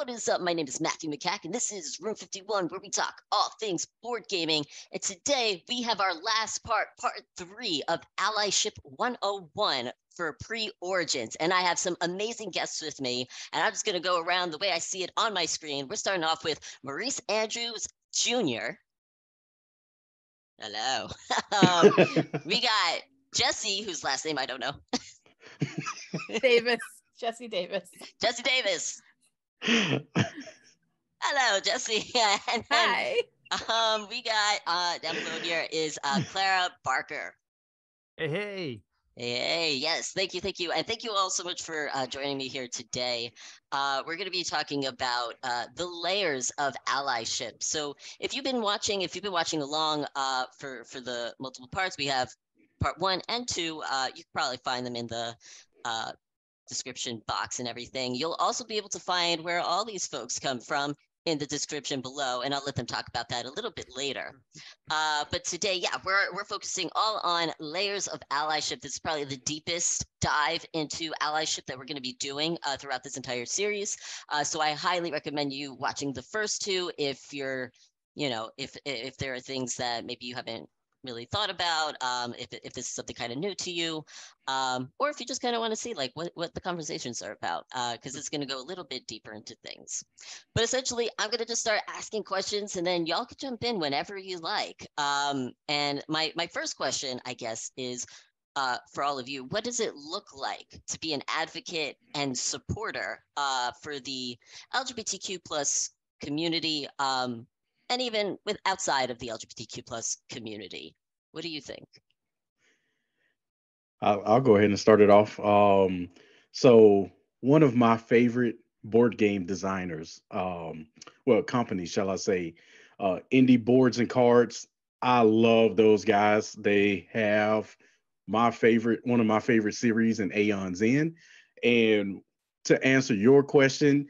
What is up? My name is Matthew Makak, and this is Room 51, where we talk all things board gaming. And today we have our last part 3 of Allyship 101 for pre-origins. And I have some amazing guests with me, and I'm just going to go around the way I see it on my screen. We're starting off with Maurice Andrews Jr. Hello. We got Jesse, whose last name I don't know. Davis. Jesse Davis. Jesse Davis. Hello, Jesse. And then, Hi. we got down below here is Clara Barker. Hey. Hey, yes, thank you, and thank you all so much for joining me here today. We're going to be talking about the layers of allyship. So, if you've been watching along for the multiple parts, we have part 1 and 2. You can probably find them in the description box and everything. You'll also be able to find where all these folks come from in the description below, and I'll let them talk about that a little bit later. But today, yeah, we're focusing all on layers of allyship. This is probably the deepest dive into allyship that we're going to be doing throughout this entire series. So I highly recommend you watching the first 2 if you're, if there are things that maybe you haven't really thought about, if this is something kind of new to you, or if you just kind of want to see like what the conversations are about, because it's going to go a little bit deeper into things. But essentially, I'm going to just start asking questions, and then y'all can jump in whenever you like. And my first question, I guess, is for all of you, what does it look like to be an advocate and supporter for the LGBTQ plus community, and even with outside of the LGBTQ plus community? What do you think? I'll go ahead and start it off. So one of my favorite board game designers, companies, shall I say, Indie Boards and Cards. I love those guys. They have one of my favorite series in Aeons in. And to answer your question,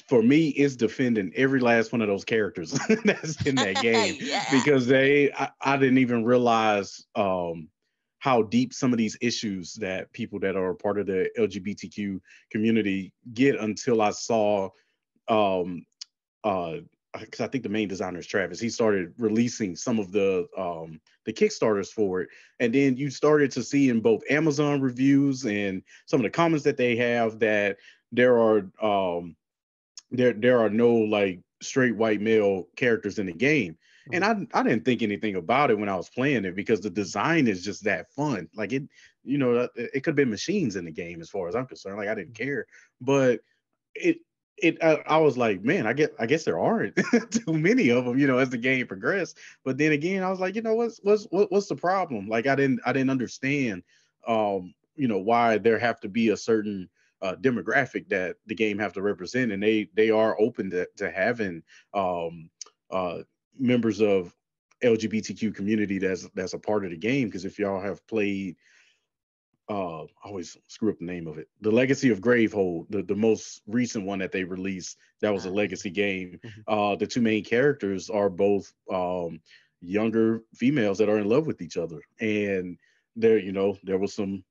for me, it's defending every last one of those characters that's in that game. Yeah. Because I didn't even realize how deep some of these issues that people that are a part of the LGBTQ community get until I saw, because I think the main designer is Travis. He started releasing some of the Kickstarters for it, and then you started to see in both Amazon reviews and some of the comments that they have that there are no like straight white male characters in the game. And I didn't think anything about it when I was playing it because the design is just that fun. Like it could have been machines in the game as far as I'm concerned. Like I didn't care, but I was like, man, I guess there aren't too many of them, as the game progressed. But then again, I was like, what's the problem? Like I didn't understand, why there have to be a certain demographic that the game have to represent, and they are open to having members of LGBTQ community that's a part of the game. Because if y'all have played, I always screw up the name of it, the Legacy of Gravehold, the most recent one that they released, that was a legacy game. The 2 main characters are both younger females that are in love with each other, and there was some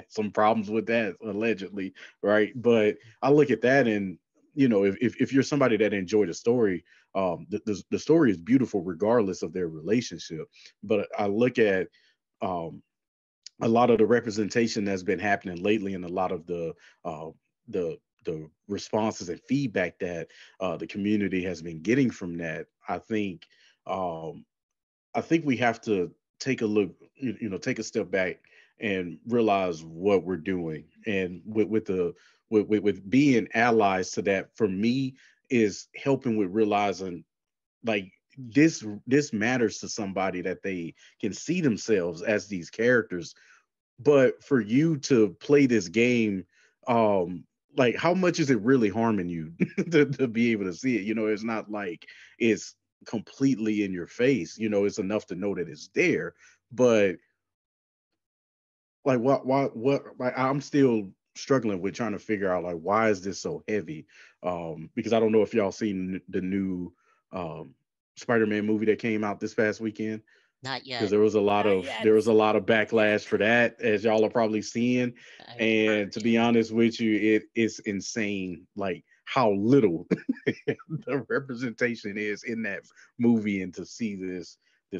some problems with that allegedly, right? But I look at that, and if you're somebody that enjoyed the story, the story is beautiful regardless of their relationship. But I look at a lot of the representation that's been happening lately, and a lot of the responses and feedback that the community has been getting from that. I think we have to take a look, take a step back and realize what we're doing. And with being allies to that, for me, is helping with realizing like this matters to somebody, that they can see themselves as these characters. But for you to play this game, like how much is it really harming you to be able to see it? It's not like it's completely in your face. It's enough to know that it's there. But like what like I'm still struggling with trying to figure out like why is this so heavy? Because I don't know if y'all seen the new Spider-Man movie that came out this past weekend. Not yet. Because there was a lot of backlash for that, as y'all are probably seeing. And to be honest with you, it's insane. Like how little the representation is in that movie, and to see this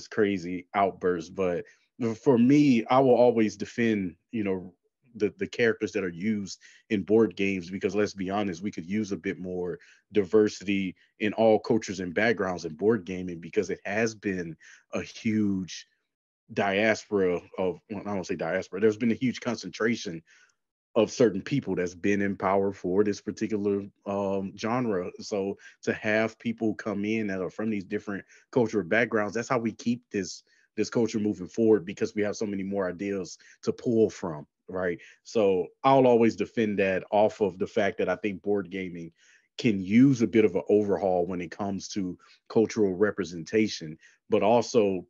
crazy outburst. But for me, I will always defend, the characters that are used in board games, because let's be honest, we could use a bit more diversity in all cultures and backgrounds in board gaming, because it has been a huge diaspora of, well, I don't say diaspora, there's been a huge concentration of certain people that's been in power for this particular genre. So to have people come in that are from these different cultural backgrounds, that's how we keep this culture moving forward, because we have so many more ideas to pull from, right? So I'll always defend that off of the fact that I think board gaming can use a bit of an overhaul when it comes to cultural representation, but also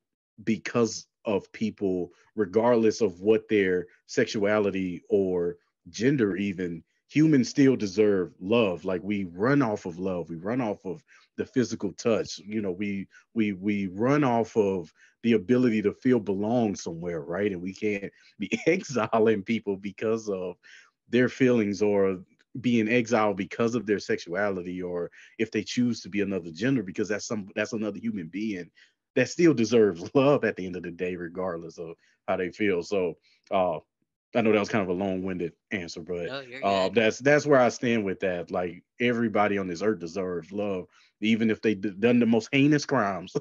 because of people, regardless of what their sexuality or gender, even, humans still deserve love. Like, we run off of love, we run off of the physical touch, we run off of the ability to feel belong somewhere, right? And we can't be exiling people because of their feelings, or being exiled because of their sexuality, or if they choose to be another gender, because that's another human being that still deserves love at the end of the day, regardless of how they feel. So uh I know that was kind of a long-winded answer, but No, you're good. that's where I stand with that. Like, everybody on this earth deserves love, even if they done the most heinous crimes.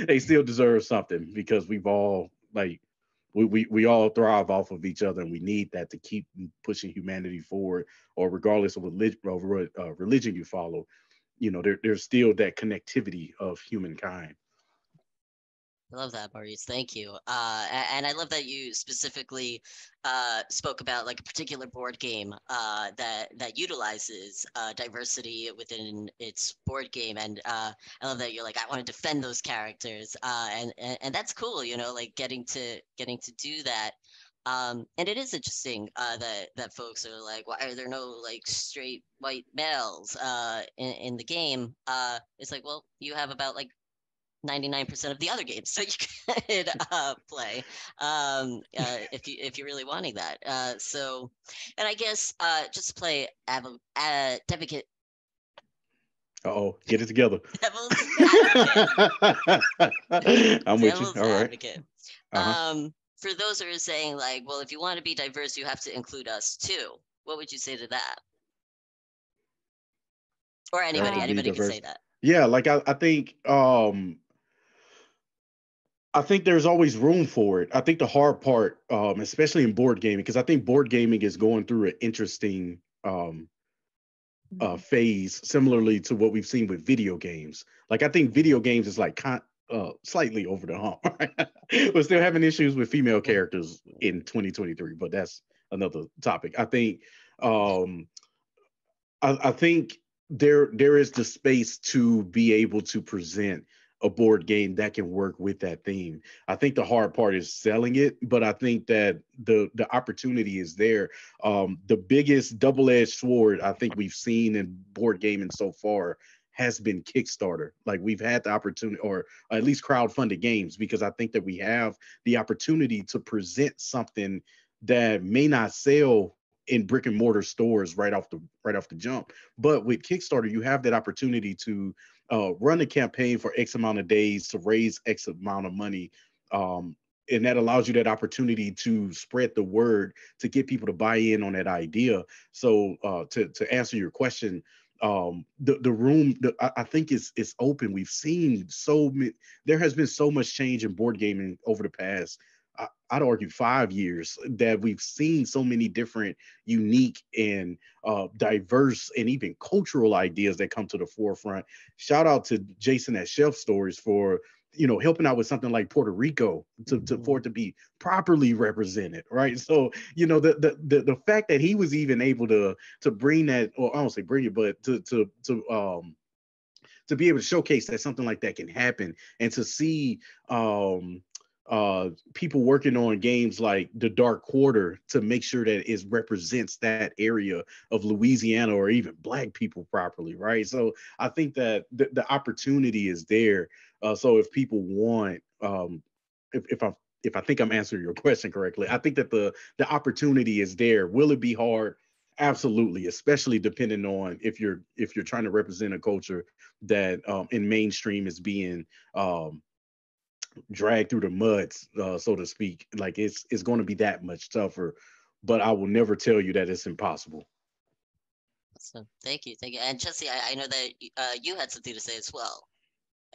They still deserve something, because we've all, like, we all thrive off of each other, and we need that to keep pushing humanity forward. Or regardless of religion you follow, there's still that connectivity of humankind. I love that, Maurice. Thank you. And I love that you specifically spoke about like a particular board game that utilizes diversity within its board game. And I love that you're like, I want to defend those characters. And that's cool, like getting to do that. And it is interesting that folks are like, why are there no like straight white males in the game? It's like, well, you have about like 99% of the other games that you could play if you're really wanting that. So, and I guess just to play advocate, Uh-oh, get it together. devil's advocate, I'm with you. devil's All right. advocate. Uh-huh. For those who are saying like, well, if you want to be diverse, you have to include us too. What would you say to that? Or You have to be anybody can say diverse. that. Yeah, like I think there's always room for it. I think the hard part, especially in board gaming, because I think board gaming is going through an interesting phase, similarly to what we've seen with video games. Like, I think video games is like slightly over the hump. Right? We're still having issues with female characters in 2023, but that's another topic. Um, I think there is the space to be able to present a board game that can work with that theme. I think the hard part is selling it, but I think that the opportunity is there. The biggest double-edged sword I think we've seen in board gaming so far has been Kickstarter. Like, we've had the opportunity, or at least crowdfunded games, because I think that we have the opportunity to present something that may not sell in brick and mortar stores right off the jump. But with Kickstarter, you have that opportunity to run a campaign for X amount of days to raise X amount of money. And that allows you that opportunity to spread the word, to get people to buy in on that idea. So to answer your question, the room, I think is open. We've seen there has been so much change in board gaming over the past, I'd argue, 5 years, that we've seen so many different, unique, and diverse, and even cultural ideas that come to the forefront. Shout out to Jason at Shelf Stories for helping out with something like Puerto Rico for it to be properly represented, right? So the fact that he was even able to bring that, or I don't say bring it, but to be able to showcase that something like that can happen, and to see people working on games like the Dark Quarter to make sure that it represents that area of Louisiana, or even Black people properly, right? So I think that the opportunity is there. So if people want, if I think I'm answering your question correctly, I think that the opportunity is there. Will it be hard? Absolutely, especially depending on if you're trying to represent a culture that in mainstream is being um, dragged through the mud, so to speak. Like it's going to be that much tougher. But I will never tell you that it's impossible. So thank you. And Jesse, I know that you had something to say as well,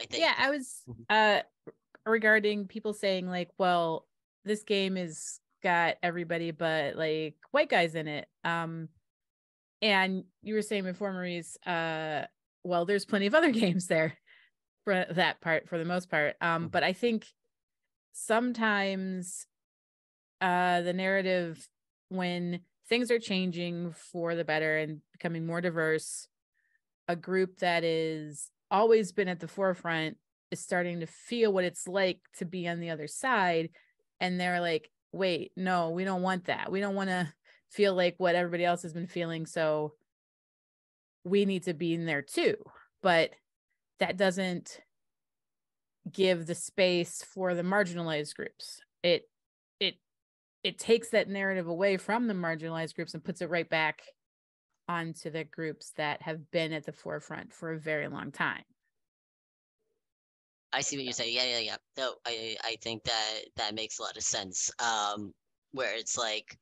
I think. Yeah, I was regarding people saying like, well, this game is got everybody but like white guys in it. And you were saying before, Maurice, well, there's plenty of other games there for that part, for the most part. But I think sometimes the narrative, when things are changing for the better and becoming more diverse, a group that is always been at the forefront is starting to feel what it's like to be on the other side. And they're like, wait, no, we don't want that. We don't want to feel like what everybody else has been feeling. So we need to be in there too. But that doesn't give the space for the marginalized groups. It takes that narrative away from the marginalized groups and puts it right back onto the groups that have been at the forefront for a very long time. I see what you're saying. Yeah. No, I think that makes a lot of sense. Where it's like,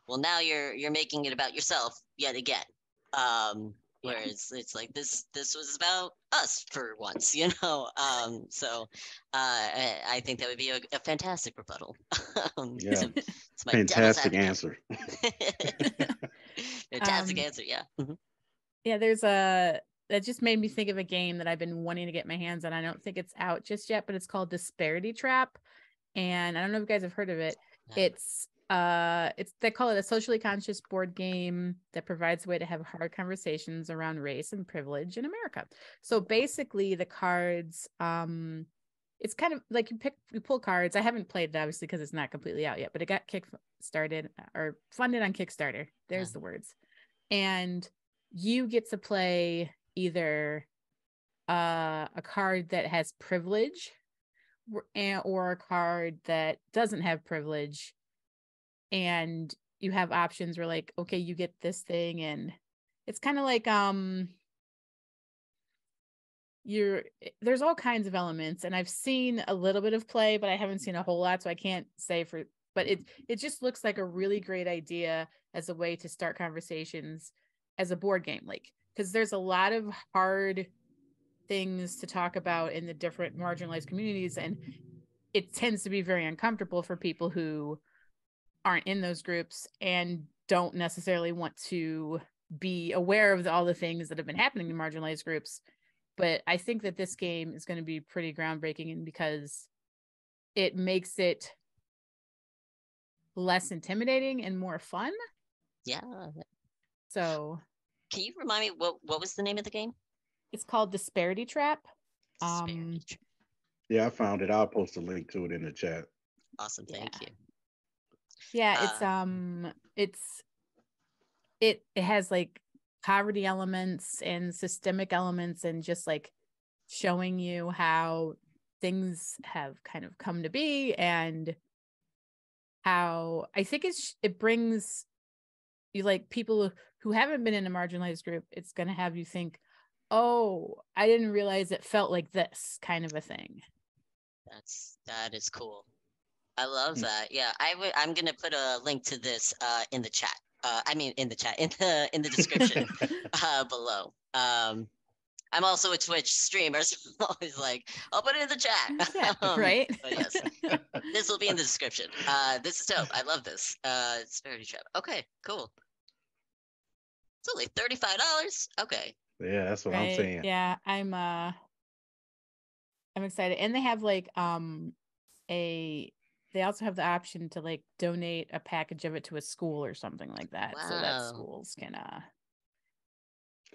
well, now you're making it about yourself yet again. Whereas it's like this was about us for once, you know. So I think that would be a fantastic rebuttal. Yeah, it's my fantastic answer. Fantastic answer. Yeah. Yeah, there's that just made me think of a game that I've been wanting to get my hands on. I don't think it's out just yet, but it's called Disparity Trap. And I don't know if you guys have heard of it. It's they call it a socially conscious board game that provides a way to have hard conversations around race and privilege in America. So basically the cards, it's kind of like you pull cards. I haven't played it obviously because it's not completely out yet, but it got kick-started or funded on Kickstarter. There's the words. And you get to play either a card that has privilege or a card that doesn't have privilege, and you have options where like, okay, you get this thing, and it's kind of like there's all kinds of elements, and I've seen a little bit of play, but I haven't seen a whole lot, so I can't say but it just looks like a really great idea as a way to start conversations as a board game, like, because there's a lot of hard things to talk about in the different marginalized communities, and it tends to be very uncomfortable for people who aren't in those groups and don't necessarily want to be aware of all the things that have been happening in marginalized groups. But I think that this game is going to be pretty groundbreaking, and because it makes it less intimidating and more fun. Yeah. So can you remind me what was the name of the game? It's called Disparity Trap. Yeah, I found it. I'll post a link to it in the chat. Awesome, thank you. Yeah, it has like poverty elements and systemic elements, and just like showing you how things have kind of come to be, and how I think it brings you, like, people who haven't been in a marginalized group. It's going to have you think, oh, I didn't realize it felt like this, kind of a thing. That is cool. I love that. Yeah, I'm gonna put a link to this in the chat. In the description below. I'm also a Twitch streamer, so I'm always like, I'll put it in the chat. Yeah, right. But yes, this will be in the description. This is dope. I love this. Disparity Trap. Okay, cool. It's only $35. Okay. Yeah, that's what I'm saying. Yeah, I'm excited. And they have like they also have the option to like donate a package of it to a school or something like that. Wow. So that schools can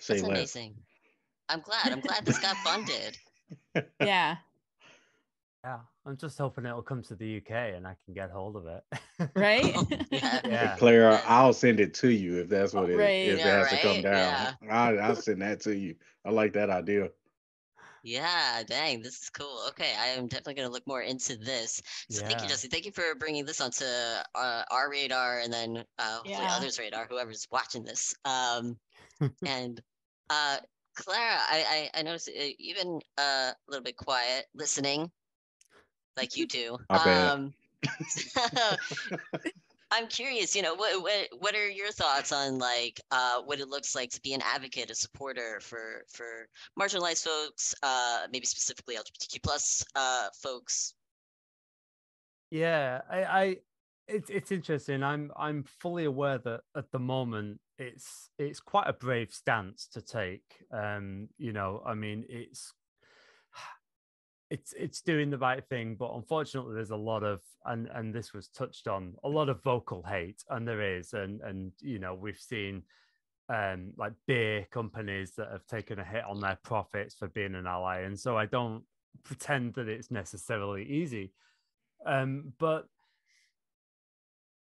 that's amazing. I'm glad this got funded. Yeah. Yeah, I'm just hoping it'll come to the UK and I can get hold of it. Right? Yeah. Claire, I'll send it to you if that's what it is. If it has to come down. Yeah. I'll send that to you. I like that idea. Yeah, dang, this is cool. Okay, I am definitely going to look more into this. So thank you, Yeah. Jesse. Thank you for bringing this onto our radar and then hopefully Yeah. others' radar, whoever's watching this. And uh, Clara, I noticed you've been a little bit quiet, listening like you do. My bad. So I'm curious, what are your thoughts on like what it looks like to be an advocate, a supporter for marginalized folks, maybe specifically LGBTQ plus folks? Yeah, it's interesting. I'm fully aware that at the moment it's quite a brave stance to take. I mean it's doing the right thing, but unfortunately there's a lot of, and this was touched on, a lot of vocal hate, and there is, and we've seen like beer companies that have taken a hit on their profits for being an ally, and so I don't pretend that it's necessarily easy, but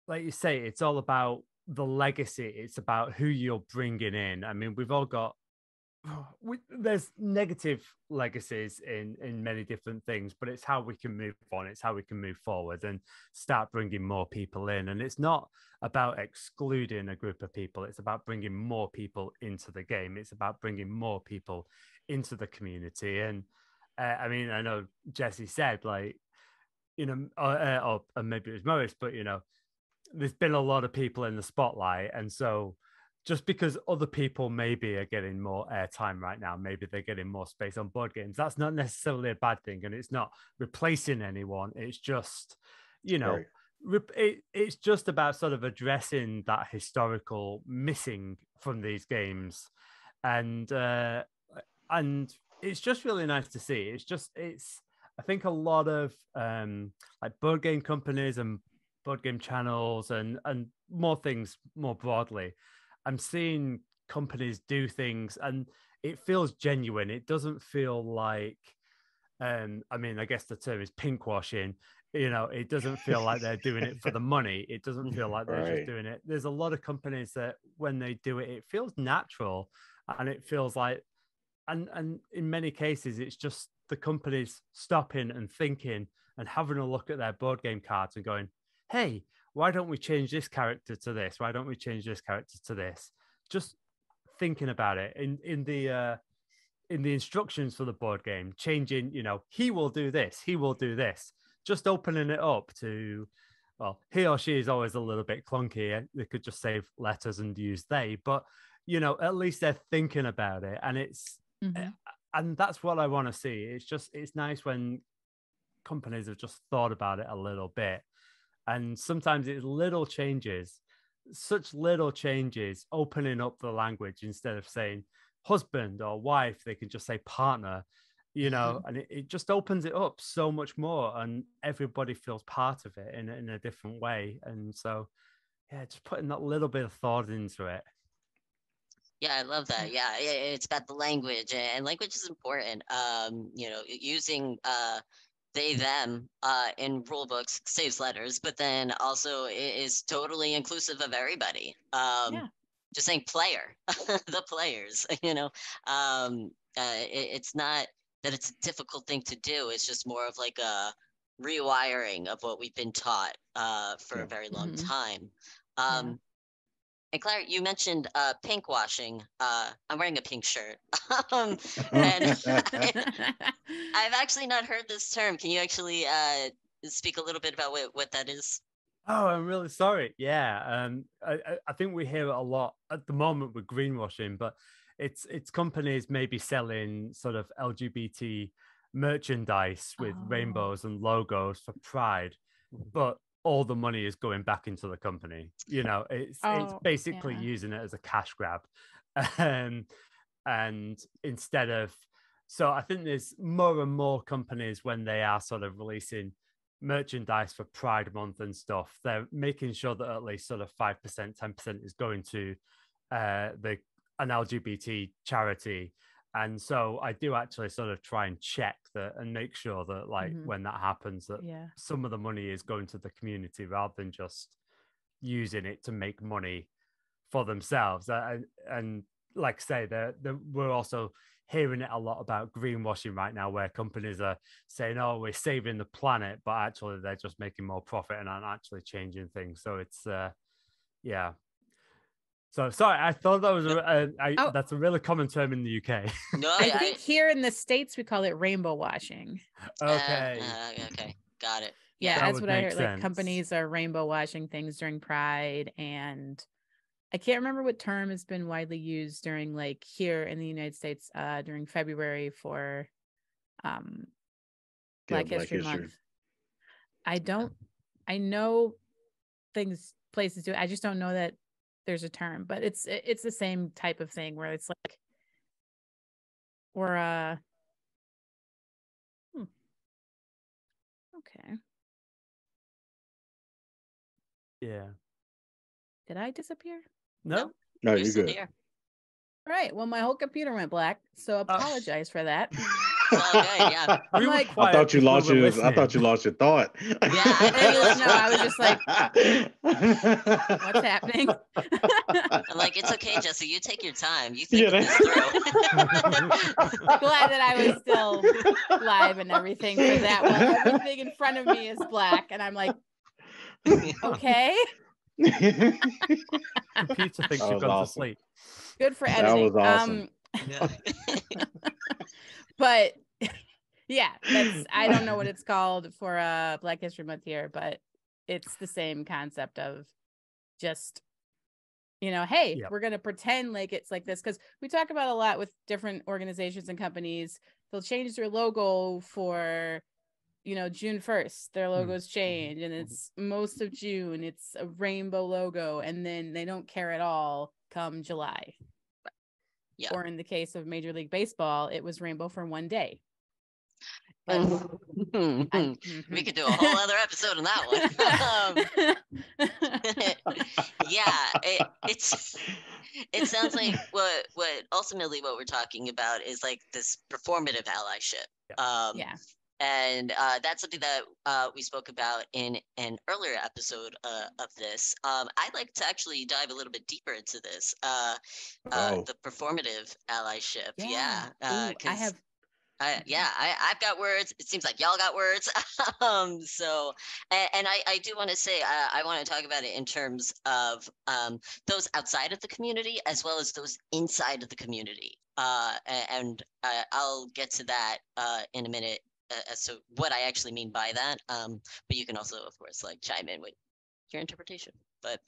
like you say, it's all about the legacy. It's about who you're bringing in. I mean, we've all got there's negative legacies in many different things, but it's how we can move on. It's how we can move forward and start bringing more people in. And it's not about excluding a group of people. It's about bringing more people into the game. It's about bringing more people into the community. And I mean, I know Jesse said like, or maybe it was Morris, but there's been a lot of people in the spotlight, and so just because other people maybe are getting more airtime right now, maybe they're getting more space on board games, that's not necessarily a bad thing, and it's not replacing anyone. It's just Right. it's just about sort of addressing that historical missing from these games, and and it's just really nice to see. It's I think a lot of like board game companies and board game channels and more things more broadly, I'm seeing companies do things and it feels genuine. It doesn't feel like I mean, I guess the term is pink washing. It doesn't feel like they're doing it for the money. It doesn't feel like they're just Right. doing it. There's a lot of companies that when they do it, it feels natural, and it feels like, and in many cases, it's just the companies stopping and thinking and having a look at their board game cards and going, hey, why don't we change this character to this? Why don't we change this character to this? Just thinking about it in the instructions for the board game, changing, he will do this, he will do this, just opening it up to, well, he or she is always a little bit clunky. They could just save letters and use they, but at least they're thinking about it, and and that's what I want to see. It's nice when companies have just thought about it a little bit, and sometimes it's little changes, such little changes, opening up the language instead of saying husband or wife, they can just say partner, and it just opens it up so much more, and everybody feels part of it in a different way. And so, yeah, just putting that little bit of thought into it. Yeah, I love that. Yeah, it's about the language, and language is important. Using they them in rule books saves letters, but then also it is totally inclusive of everybody. Yeah. Just saying player, the players, it's not that it's a difficult thing to do. It's just more of like a rewiring of what we've been taught for Yeah. a very long Mhm. time. Yeah. And Claire, you mentioned pink washing. I'm wearing a pink shirt. And I've actually not heard this term. Can you actually speak a little bit about what that is? Oh, I'm really sorry. Yeah, I think we hear it a lot at the moment with greenwashing, but it's companies maybe selling sort of LGBT merchandise with Oh. rainbows and logos for Pride, but all the money is going back into the company. It's basically yeah. using it as a cash grab, um, and instead of, so I think there's more and more companies when they are sort of releasing merchandise for Pride Month and stuff, they're making sure that at least sort of 5%, 10% is going to an LGBT charity. And so I do actually sort of try and check that and make sure that like when that happens, that Yeah. some of the money is going to the community rather than just using it to make money for themselves. And like I say, we're also hearing it a lot about greenwashing right now, where companies are saying, "Oh, we're saving the planet," but actually they're just making more profit and aren't actually changing things. So it's yeah. So sorry, I thought that was that's a really common term in the UK. No, I think here in the States we call it rainbow washing. Okay. Okay, got it. Yeah, That that's would what I make heard. Like sense. companies are rainbow washing things during Pride, and I can't remember what term has been widely used during, like, here in the United States during February for Black History Month. I know places do it. I just don't know that there's a term, but it's the same type of thing where it's like we're okay. Yeah. Did I disappear? No, No, You're you're still good. here. All right. Well, my whole computer went black, so apologize for that. It's all good, yeah. we were like, quiet I thought you because lost we were your. I thought you listening. lost your thought. Yeah, I thought you lost no, I was just like, what's happening? I'm like, it's okay, Jesse. You take your time. You think Yeah, this through. Glad that I was still live and everything for that one. Everything in front of me is black, and I'm like, okay. Computer thinks That you've was gone to awesome. sleep. Good for That editing. was awesome. But yeah, I don't know what it's called for Black History Month here, but it's the same concept of just, hey, Yep. we're going to pretend like it's like this, because we talk about a lot with different organizations and companies. They'll change their logo for June 1st, their logos change, and it's most of June, it's a rainbow logo, and then they don't care at all come July. Yeah. Or in the case of Major League Baseball, it was rainbow for one day. We could do a whole other episode on that one. Yeah, it sounds like what ultimately what we're talking about is like this performative allyship. Yeah. And that's something that we spoke about in an earlier episode of this. I'd like to actually dive a little bit deeper into this, the performative allyship. Yeah, because I've got words. It seems like y'all got words. So, and I do want to say, I want to talk about it in terms of those outside of the community as well as those inside of the community. And I'll get to that in a minute as to what I actually mean by that. But you can also, of course, like chime in with your interpretation. But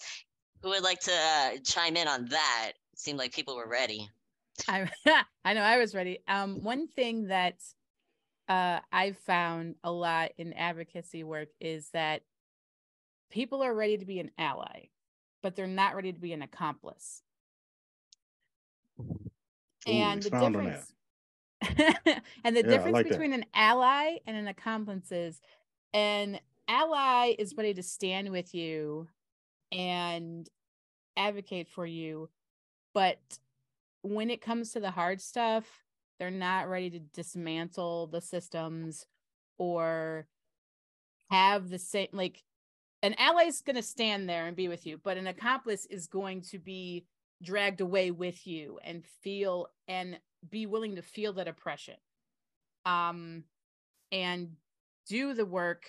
who would like to chime in on that? It seemed like people were ready. I know I was ready. One thing that I've found a lot in advocacy work is that people are ready to be an ally, but they're not ready to be an accomplice. And the difference and the difference between an ally and an accomplice is an ally is ready to stand with you and advocate for you, but when it comes to the hard stuff, they're not ready to dismantle the systems or have the same, like, an ally is going to stand there and be with you, but an accomplice is going to be dragged away with you and feel and be willing to feel that oppression, and do the work,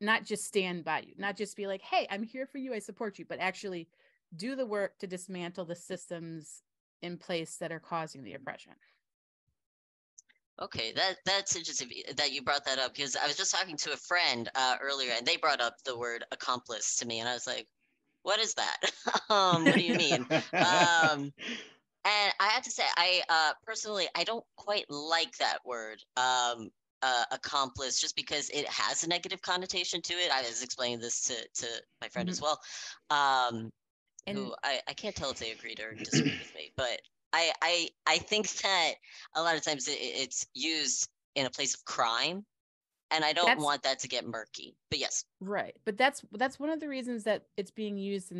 not just stand by you, not just be like, hey, I'm here for you, I support you, but actually do the work to dismantle the systems in place that are causing the oppression. Okay, that's interesting that you brought that up, because I was just talking to a friend earlier, and they brought up the word accomplice to me, and I was like, what is that? What do you mean? And I have to say, I personally, I don't quite like that word, accomplice, just because it has a negative connotation to it. I was explaining this to my friend as well, who I can't tell if they agreed or disagreed with me, but I think that a lot of times it's used in a place of crime, and I don't want that to get murky. But yes, right. But that's one of the reasons that it's being used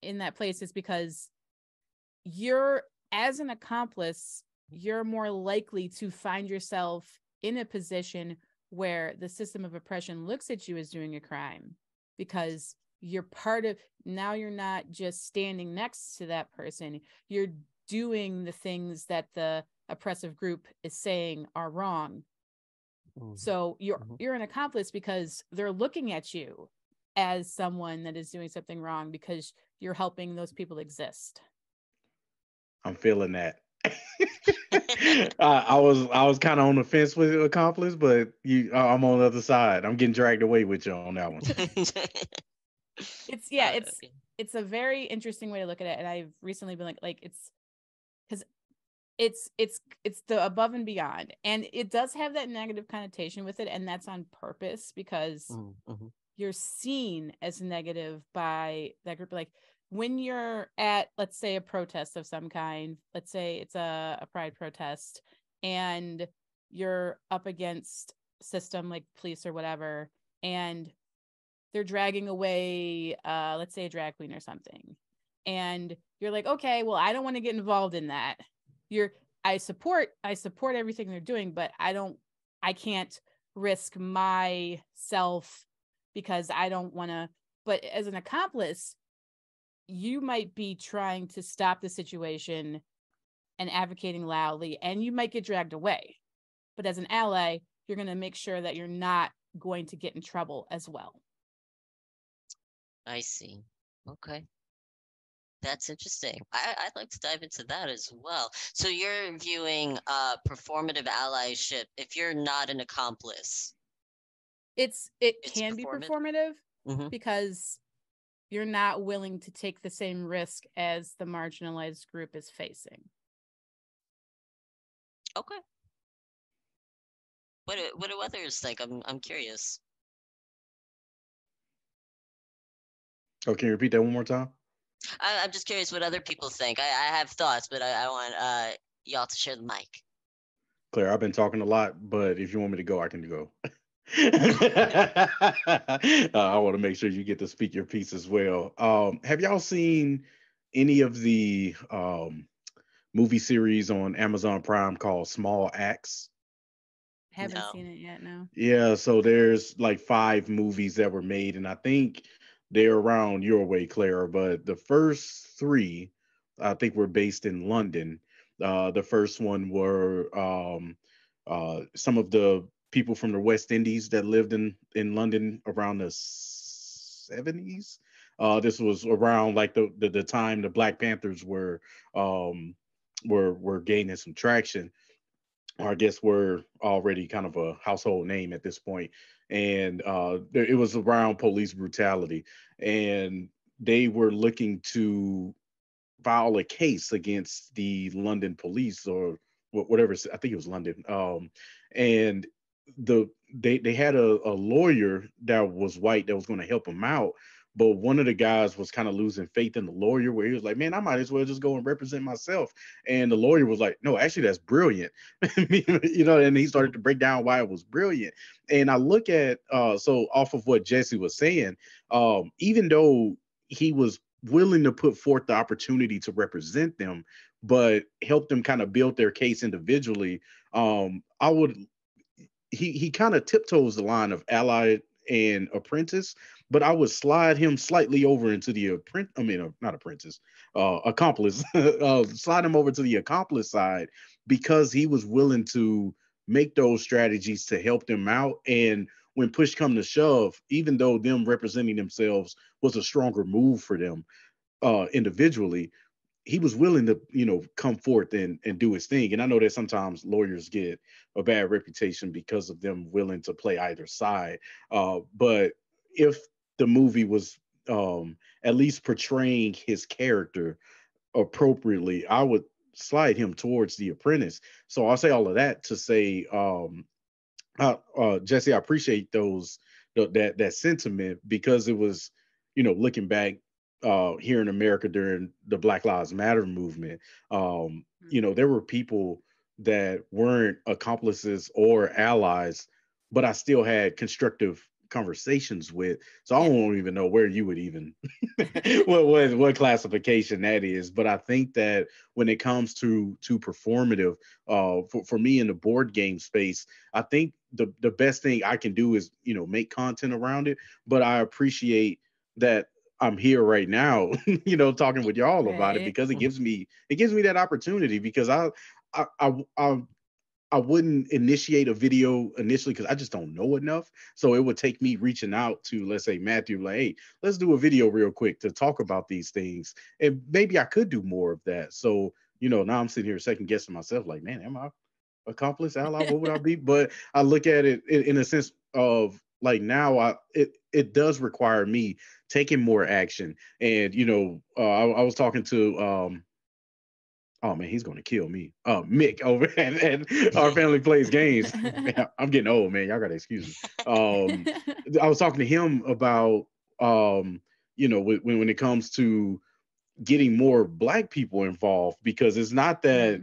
in that place, is because you're, as an accomplice, you're more likely to find yourself in a position where the system of oppression looks at you as doing a crime, because you're part of, now you're not just standing next to that person, you're doing the things that the oppressive group is saying are wrong. Mhm. So you're an accomplice because they're looking at you as someone that is doing something wrong because you're helping those people exist. I'm feeling that. I was kind of on the fence with accomplice, but I'm on the other side. I'm getting dragged away with you on that one. It's a very interesting way to look at it, and I've recently been like it's because it's the above and beyond, and it does have that negative connotation with it, and that's on purpose because Mm-hmm. you're seen as negative by that group. Like when you're at, let's say, a protest of some kind, let's say it's a pride protest, and you're up against system like police or whatever, and they're dragging away let's say a drag queen or something, and you're like, okay, well, I don't want to get involved in that. I support everything they're doing, but I can't risk myself because I don't want to. But as an accomplice, you might be trying to stop the situation and advocating loudly, and you might get dragged away. But as an ally, you're going to make sure that you're not going to get in trouble as well. I see. Okay. That's interesting. I'd like to dive into that as well. So you're viewing performative allyship if you're not an accomplice. It It's can be performative? performative because you're not willing to take the same risk as the marginalized group is facing. Okay. What do others think? I'm curious. Oh, can you repeat that one more time? I'm just curious what other people think. I have thoughts, but I want y'all to share the mic. Claire, I've been talking a lot, but if you want me to go, I can go. I want to make sure you get to speak your piece as well. Have y'all seen any of the movie series on Amazon Prime called Small Acts? Haven't No. seen it yet, no. Yeah, so there's like 5 movies that were made, and I think they're around your way, Clara. But the first 3, I think, were based in London. The first one were some of the people from the West Indies that lived in London around the 70s. This was around like the time the Black Panthers were gaining some traction, or I guess were already kind of a household name at this point. And it was around police brutality, and they were looking to file a case against the London police or whatever. I think it was London. And they had a lawyer that was white that was going to help them out. But one of the guys was kind of losing faith in the lawyer, where he was like, man, I might as well just go and represent myself. And the lawyer was like, no, actually, that's brilliant. And he started to break down why it was brilliant. And I look at, so off of what Jesse was saying, even though he was willing to put forth the opportunity to represent them, but help them kind of build their case individually, he kind of tiptoes the line of ally and apprentice, but I would slide him slightly over into the not apprentice, accomplice, slide him over to the accomplice side, because he was willing to make those strategies to help them out. And when push come to shove, even though them representing themselves was a stronger move for them individually, he was willing to, come forth and do his thing. And I know that sometimes lawyers get a bad reputation because of them willing to play either side. But if the movie was at least portraying his character appropriately, I would slide him towards the apprentice. So I'll say all of that to say, Jesse, I appreciate that sentiment, because it was, looking back here in America during the Black Lives Matter movement, there were people that weren't accomplices or allies, but I still had constructive conversations with. So I don't even know where you would even what classification that is. But I think that when it comes to performative, for me in the board game space, I think the best thing I can do is make content around it. But I appreciate that I'm here right now, talking with y'all about it, because it gives me that opportunity, because I wouldn't initiate a video initially because I just don't know enough. So it would take me reaching out to, let's say, Matthew, like, hey, let's do a video real quick to talk about these things. And maybe I could do more of that. So, now I'm sitting here second guessing myself, like, man, am I accomplice, ally? What would I be? But I look at it in a sense of like now it does require me taking more action. And, I was talking to oh man, he's gonna kill me. Mick over and our family plays games. Man, I'm getting old, man. Y'all gotta excuse me. I was talking to him about when it comes to getting more Black people involved, because it's not that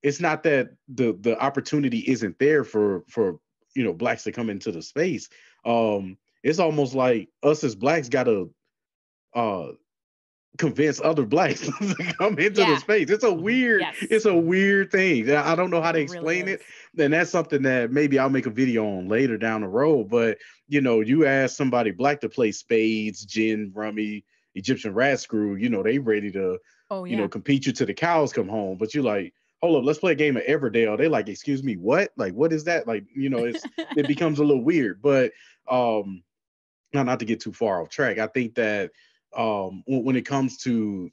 it's not that the opportunity isn't there for Blacks to come into the space. It's almost like us as Blacks gotta convince other Blacks to come into the space. It's a weird, it's a weird thing. I don't know how to explain really it. And that's something that maybe I'll make a video on later down the road. But you ask somebody Black to play spades, gin, rummy, Egyptian rat screw, they ready to compete you to the cows come home. But you're like, hold up, let's play a game of Everdale. They like, excuse me, what? Like, what is that? Like, it becomes a little weird. But not to get too far off track, I think that when it comes to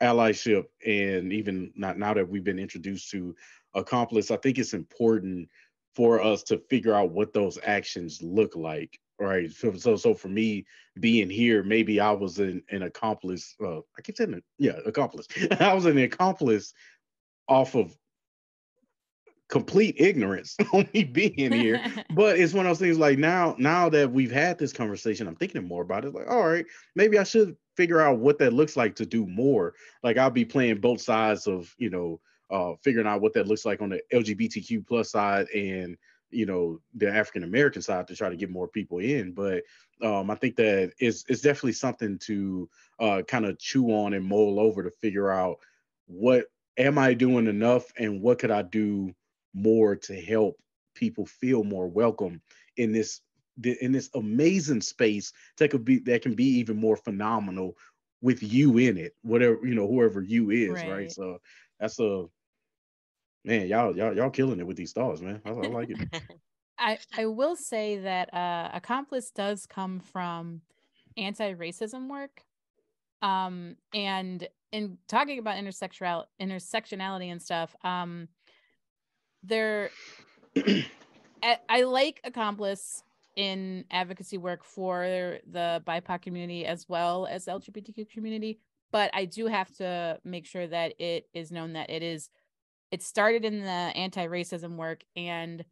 allyship, and even not now that we've been introduced to accomplice, I think it's important for us to figure out what those actions look like. Right. So for me being here, maybe I was an accomplice. I keep saying accomplice. I was an accomplice off of complete ignorance on me being here. But it's one of those things like now that we've had this conversation, I'm thinking more about it. Like, all right, maybe I should figure out what that looks like to do more. Like I'll be playing both sides of, figuring out what that looks like on the LGBTQ plus side and, the African American side to try to get more people in. But I think that it's definitely something to kind of chew on and mull over to figure out what am I doing enough and what could I do more to help people feel more welcome in this amazing space that can be even more phenomenal with you in it, whatever whoever you is, right? So that's man, y'all killing it with these stars, man. I like it. I will say that accomplice does come from anti-racism work, and in talking about intersectionality and stuff, there I like accomplice in advocacy work for the BIPOC community as well as the LGBTQ community, but I do have to make sure that it is known that it started in the anti-racism work. And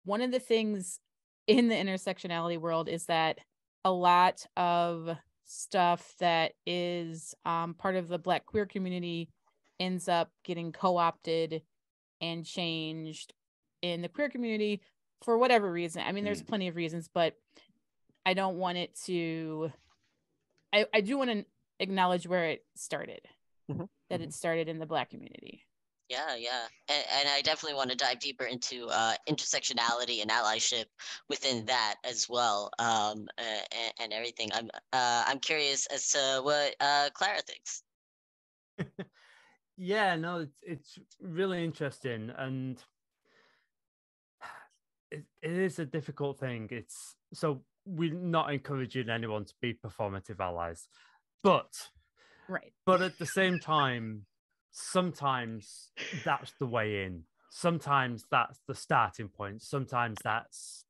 one of the things in the intersectionality world is that a lot of stuff that is part of the Black queer community ends up getting co-opted and changed in the queer community for whatever reason. I mean, there's plenty of reasons, but I don't want it to, I do want to acknowledge where it started, that it started in the Black community. Yeah. And I definitely want to dive deeper into intersectionality and allyship within that as well, and everything. I'm curious as to what Clara thinks. Yeah, no, it's really interesting, and it is a difficult thing. It's so we're not encouraging anyone to be performative allies, but at the same time, sometimes that's the way in. Sometimes that's the starting point. Sometimes that's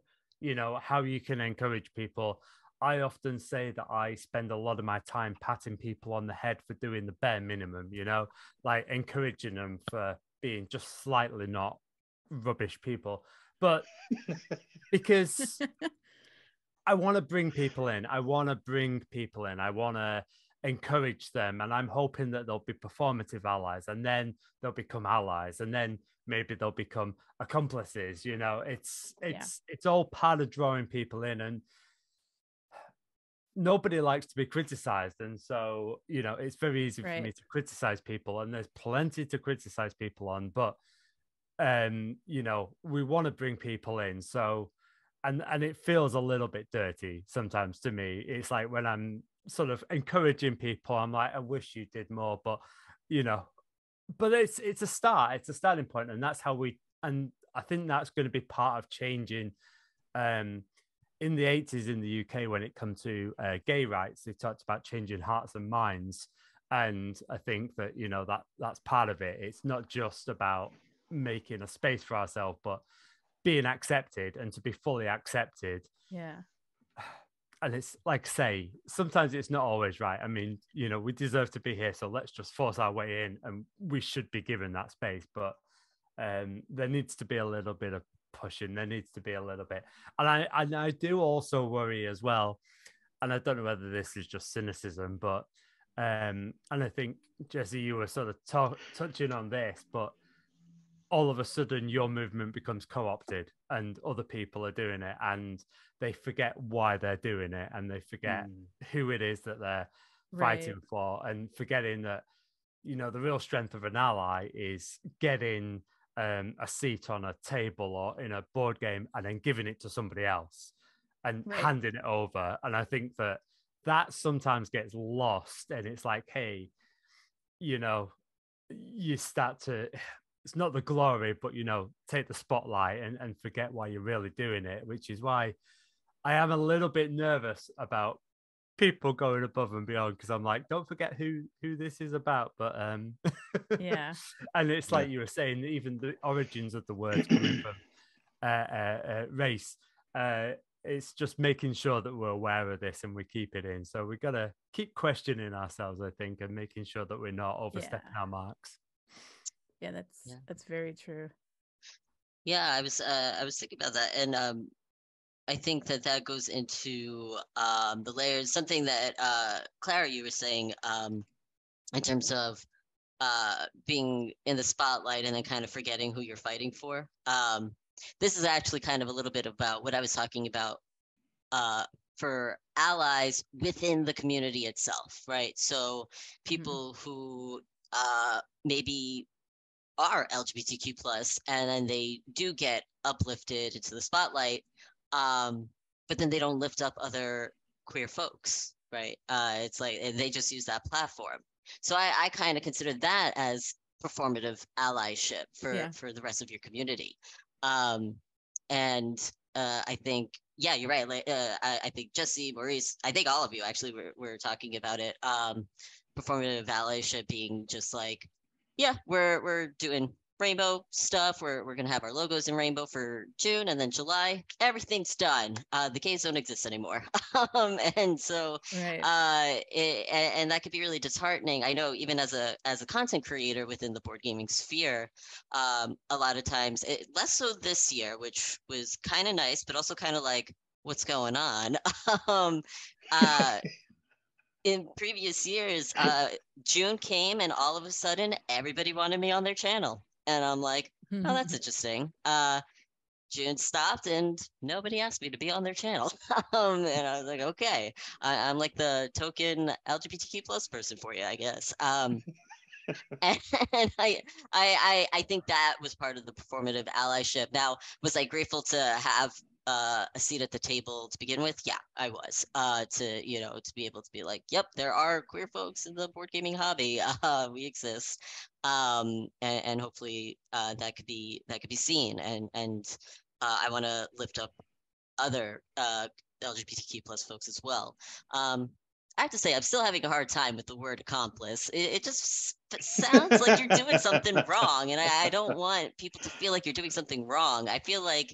how you can encourage people. I often say that I spend a lot of my time patting people on the head for doing the bare minimum, like encouraging them for being just slightly not rubbish people. But because I want to bring people in. I want to encourage them. And I'm hoping that they'll be performative allies, and then they'll become allies, and then maybe they'll become accomplices. It's all part of drawing people in, and nobody likes to be criticized. And so, it's very easy for me to criticize people, and there's plenty to criticize people on, but we want to bring people in. So, and it feels a little bit dirty sometimes to me. It's like when I'm sort of encouraging people, I'm like, I wish you did more, but but it's a start. It's a starting point, and that's how and I think that's going to be part of changing. In the 80s in the UK, when it comes to gay rights, they talked about changing hearts and minds. And I think that, that's part of it. It's not just about making a space for ourselves, but being accepted, and to be fully accepted. Yeah. And it's like, say, sometimes it's not always right. I mean, we deserve to be here, so let's just force our way in, and we should be given that space. But there needs to be a little bit of pushing. There needs to be a little bit. And I do also worry as well, and I don't know whether this is just cynicism, but and I think, Jesse, you were sort of touching on this, but all of a sudden your movement becomes co-opted and other people are doing it, and they forget why they're doing it, and they forget who it is that they're fighting for, and forgetting that, the real strength of an ally is getting a seat on a table or in a board game and then giving it to somebody else and handing it over. And I think that sometimes gets lost, and it's like, hey, you start to, it's not the glory, but take the spotlight and forget why you're really doing it, which is why I am a little bit nervous about people going above and beyond, because I'm like, don't forget who this is about. But yeah. And it's like you were saying, even the origins of the words coming from race, it's just making sure that we're aware of this and we keep it in. So we got to keep questioning ourselves, I think, and making sure that we're not overstepping our marks. Yeah, that's very true. Yeah, I was thinking about that, and I think that goes into the layers. Something that Clara, you were saying in terms of being in the spotlight and then kind of forgetting who you're fighting for. This is actually kind of a little bit about what I was talking about for allies within the community itself, right? So people who maybe are LGBTQ plus, and then they do get uplifted into the spotlight, but then they don't lift up other queer folks, right? It's like they just use that platform. So I kind of consider that as performative allyship for the rest of your community. And I think, yeah, you're right. Like, I think Jesse, Maurice, I think all of you actually were talking about it. Performative allyship being just like, yeah, we're doing rainbow stuff. We're gonna have our logos in rainbow for June, and then July, everything's done. The gays don't exist anymore. And so and that could be really disheartening. I know, even as a content creator within the board gaming sphere, a lot of times, less so this year, which was kind of nice, but also kind of like, what's going on? In previous years, June came and all of a sudden everybody wanted me on their channel. And I'm like, oh, that's interesting. June stopped and nobody asked me to be on their channel. And I was like, okay, I'm like the token LGBTQ plus person for you, I guess. And I think that was part of the performative allyship. Now, was I grateful to have a seat at the table to begin with? Yeah, I was. To be able to be like, yep, there are queer folks in the board gaming hobby. We exist. And hopefully that could be seen. And I want to lift up other LGBTQ plus folks as well. I have to say, I'm still having a hard time with the word accomplice. It just sounds like you're doing something wrong, and I don't want people to feel like you're doing something wrong. I feel like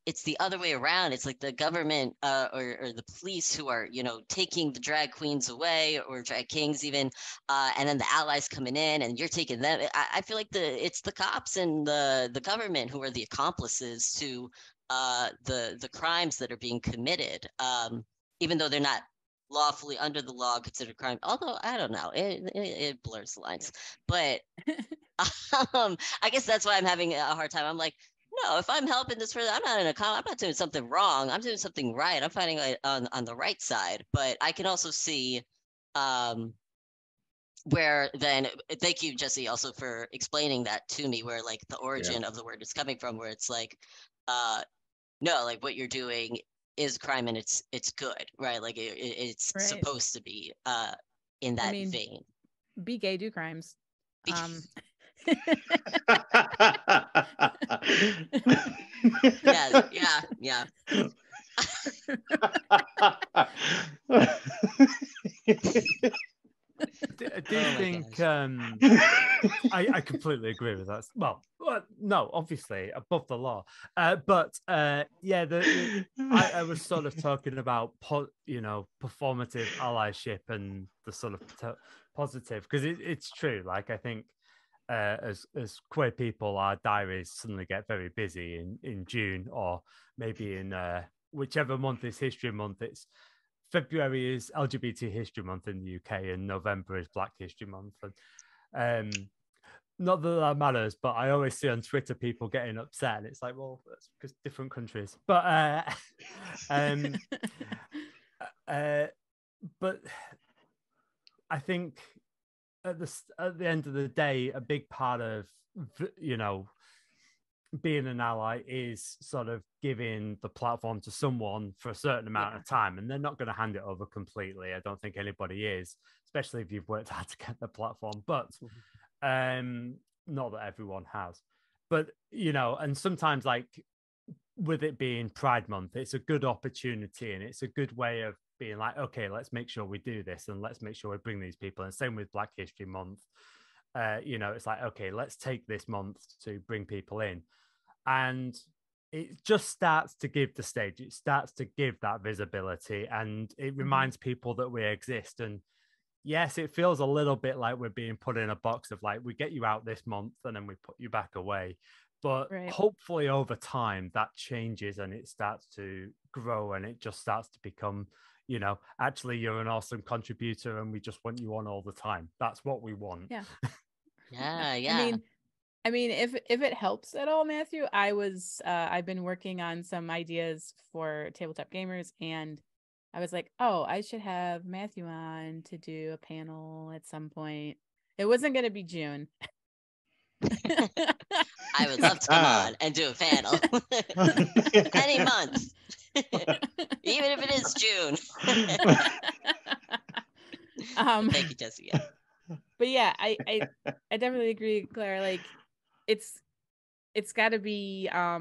it's the other way around. It's like the government or the police who are, taking the drag queens away, or drag kings even, and then the allies coming in, and you're taking them. I feel like it's the cops and the government who are the accomplices to the crimes that are being committed, even though they're not lawfully under the law considered crime. Although I don't know, it blurs the lines. But I guess that's why I'm having a hard time. I'm like, no, if I'm helping this person, I'm not doing something wrong. I'm doing something right. I'm fighting on the right side. But I can also see where then, thank you, Jesse, also for explaining that to me, where like the origin of the word is coming from, where it's like, no, like what you're doing is crime and it's good, right? Like it's supposed to be in that vein. Be gay, do crimes. Yeah. I do think I completely agree with that. Well, no, obviously above the law, but yeah, I was sort of talking about performative allyship and the sort of positive, because it's true. Like, I think as queer people, our diaries suddenly get very busy in June, or maybe in whichever month is History Month. It's February is LGBT History Month in the UK, and November is Black History Month. And not that matters, but I always see on Twitter people getting upset, and it's like, well, that's because different countries. But but I think at the end of the day, a big part of being an ally is sort of giving the platform to someone for a certain amount of time, and they're not going to hand it over completely. I don't think anybody is, especially if you've worked hard to get the platform, but not that everyone has. But and sometimes, like with it being Pride Month, it's a good opportunity, and it's a good way of being like, okay, let's make sure we do this, and let's make sure we bring these people. And same with Black History Month. It's like, okay, let's take this month to bring people in. And it just starts to give the stage. It starts to give that visibility, and it reminds people that we exist. And yes, it feels a little bit like we're being put in a box of like, we get you out this month and then we put you back away. But hopefully over time that changes, and it starts to grow, and it just starts to become, actually you're an awesome contributor and we just want you on all the time. That's what we want. Yeah. I mean, if it helps at all, Matthew, I've been working on some ideas for tabletop gamers, and I was like, oh, I should have Matthew on to do a panel at some point. It wasn't going to be June. I would love to come on and do a panel any month, even if it is June. Thank you, Jessica. But yeah, I definitely agree, Claire. Like, it's got to be I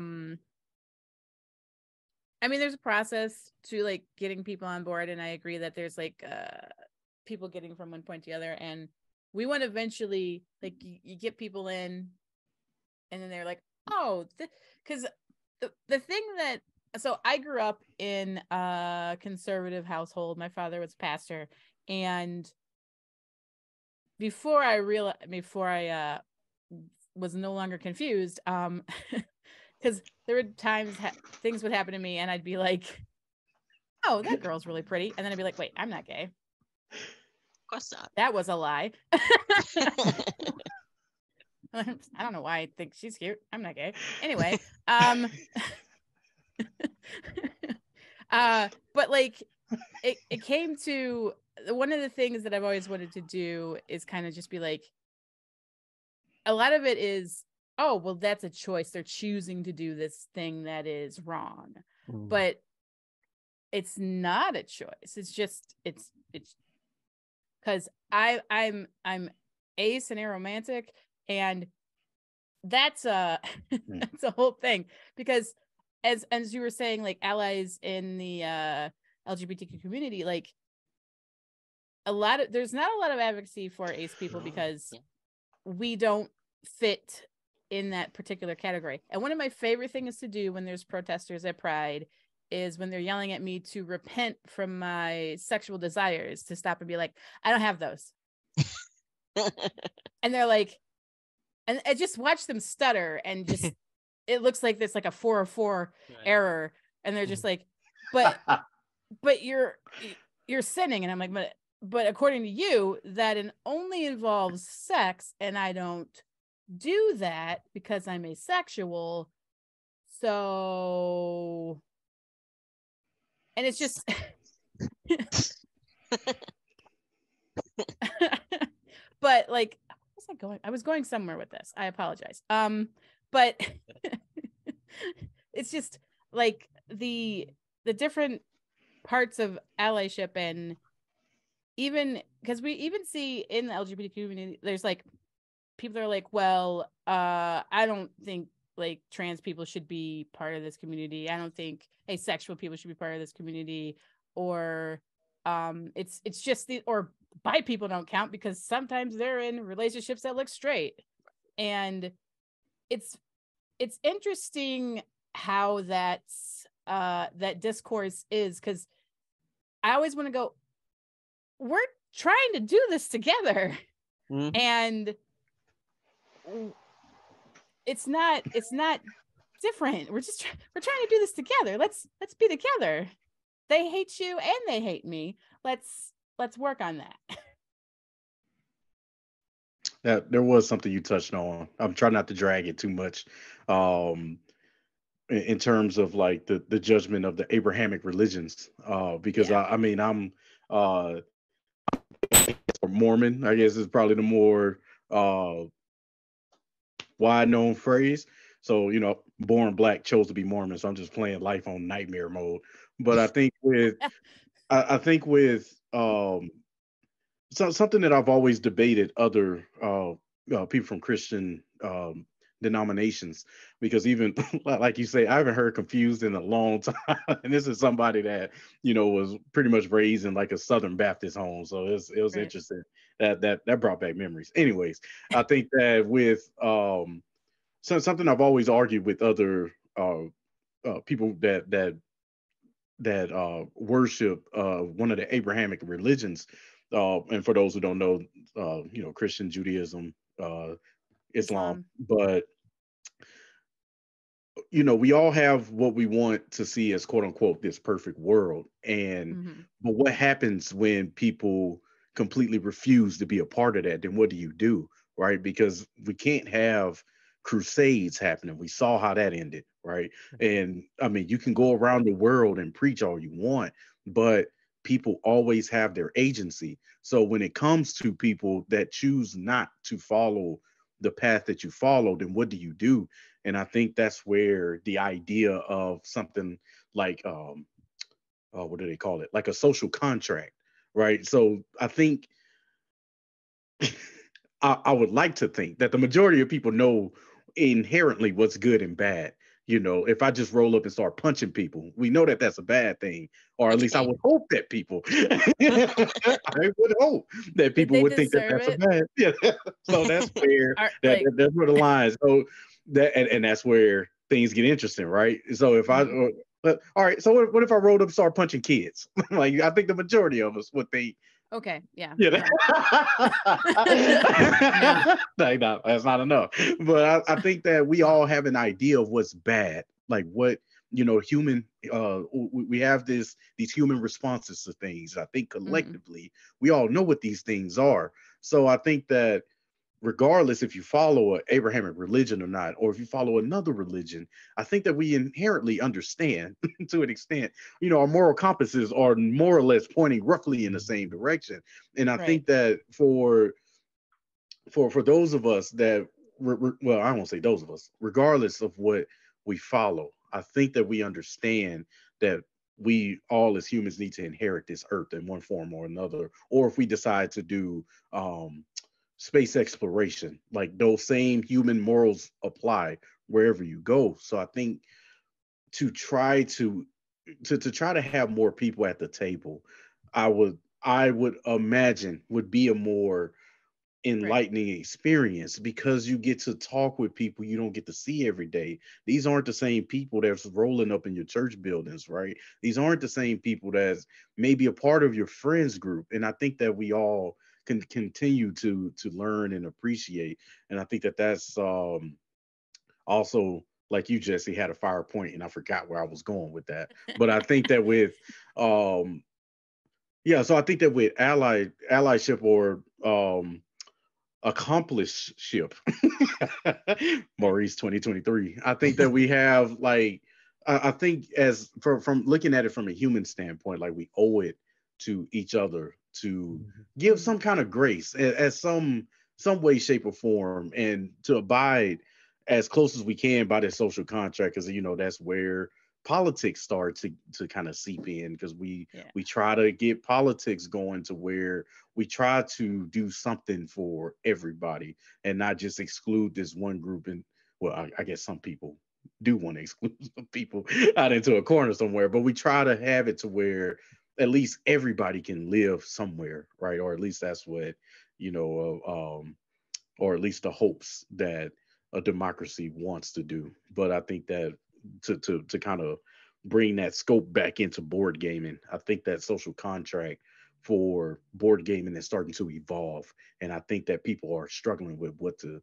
mean, there's a process to like getting people on board, and I agree that there's like people getting from one point to the other, and we want to eventually, like, you get people in, and then they're like, oh, because the thing that, so I grew up in a conservative household. My father was a pastor, and before I was no longer confused, because there were times things would happen to me, and I'd be like, oh, that girl's really pretty, and then I'd be like, wait, I'm not gay. Of course not. That was a lie. I don't know why I think she's cute. I'm not gay. Anyway, but like it came to one of the things that I've always wanted to do is kind of just be like, a lot of it is, oh, well, that's a choice. They're choosing to do this thing that is wrong. But it's not a choice. It's just, it's because I'm ace and aromantic, and that's that's a whole thing, because as you were saying, like, allies in the LGBTQ community, like, there's not a lot of advocacy for ace people because we don't fit in that particular category. And one of my favorite things to do when there's protesters at Pride is when they're yelling at me to repent from my sexual desires, to stop and be like, I don't have those. And they're like, and I just watch them stutter, and just it looks like this, like a 404 error, and they're just like, but you're sinning. And I'm like, but according to you, that only involves sex, and I don't do that because I'm asexual. So, and it's just but like, where was I going? I was going somewhere with this. I apologize. But it's just like the different parts of allyship, and even because we even see in the LGBT community, there's like people are like, well, I don't think like trans people should be part of this community. I don't think asexual people should be part of this community, or it's just or bi people don't count because sometimes they're in relationships that look straight. And it's interesting how that's that discourse is, because I always want to go, we're trying to do this together. Mm-hmm. And it's not different. We're trying to do this together. Let's be together. They hate you and they hate me. Let's work on that. There was something you touched on. I'm trying not to drag it too much. In terms of like the judgment of the Abrahamic religions, because Yeah. I mean I'm Mormon, I guess is probably the more wide known phrase. So born black, chose to be Mormon. So I'm just playing life on nightmare mode. But I think with something that I've always debated other people from Christian denominations, because even like you say, I haven't heard confused in a long time. And this is somebody that was pretty much raised in like a Southern Baptist home, so it was Right. interesting. That brought back memories. Anyways, I think that with something I've always argued with other people that worship one of the Abrahamic religions, and for those who don't know, Christian, Judaism, Islam. But we all have what we want to see as quote unquote this perfect world, and but what happens when people completely refuse to be a part of that? Then what do you do, right? Because we can't have crusades happening. We saw how that ended, right? And I mean, you can go around the world and preach all you want, but people always have their agency. So when it comes to people that choose not to follow the path that you follow, then what do you do? And I think that's where the idea of something like what do they call it? Like a social contract, right? So I think I would like to think that the majority of people know inherently what's good and bad. If I just roll up and start punching people, we know that that's a bad thing, or at least I would hope that people, I would hope that people would think that that's a bad. Yeah. So that's where that's where the line is. So and that's where things get interesting, right? So if but all right, so what if I rolled up and start punching kids? Like I think the majority of us would think. Okay. Yeah. Yeah. No, that's not enough. But I think that we all have an idea of what's bad, like what human. We have these human responses to things. I think collectively we all know what these things are. So I think that regardless if you follow an Abrahamic religion or not, or if you follow another religion, I think that we inherently understand to an extent, our moral compasses are more or less pointing roughly in the same direction. And I think that for those of us that, well, I won't say those of us, regardless of what we follow, I think that we understand that we all as humans need to inherit this earth in one form or another. Or if we decide to do space exploration, like those same human morals apply wherever you go. So I think to try to have more people at the table, I would imagine would be a more enlightening experience, because you get to talk with people you don't get to see every day. These aren't the same people that's rolling up in your church buildings, right? These aren't the same people that's maybe a part of your friends group. And I think that we all can continue to learn and appreciate. And I think that that's also, like you, Jesse, had a fire point, and I forgot where I was going with that. But I think that with so I think that with allyship or accomplishship, Maurice 2023, I think that we have like I think as from looking at it from a human standpoint, like we owe it to each other to give some kind of grace as some way, shape, or form, and to abide as close as we can by this social contract, because that's where politics start to kind of seep in, because we try to get politics going to where we try to do something for everybody and not just exclude this one group. And well, I guess some people do want to exclude some people out into a corner somewhere, but we try to have it to where at least everybody can live somewhere, right? Or at least that's what, or at least the hopes that a democracy wants to do. But I think that to kind of bring that scope back into board gaming, I think that social contract for board gaming is starting to evolve, and I think that people are struggling with what to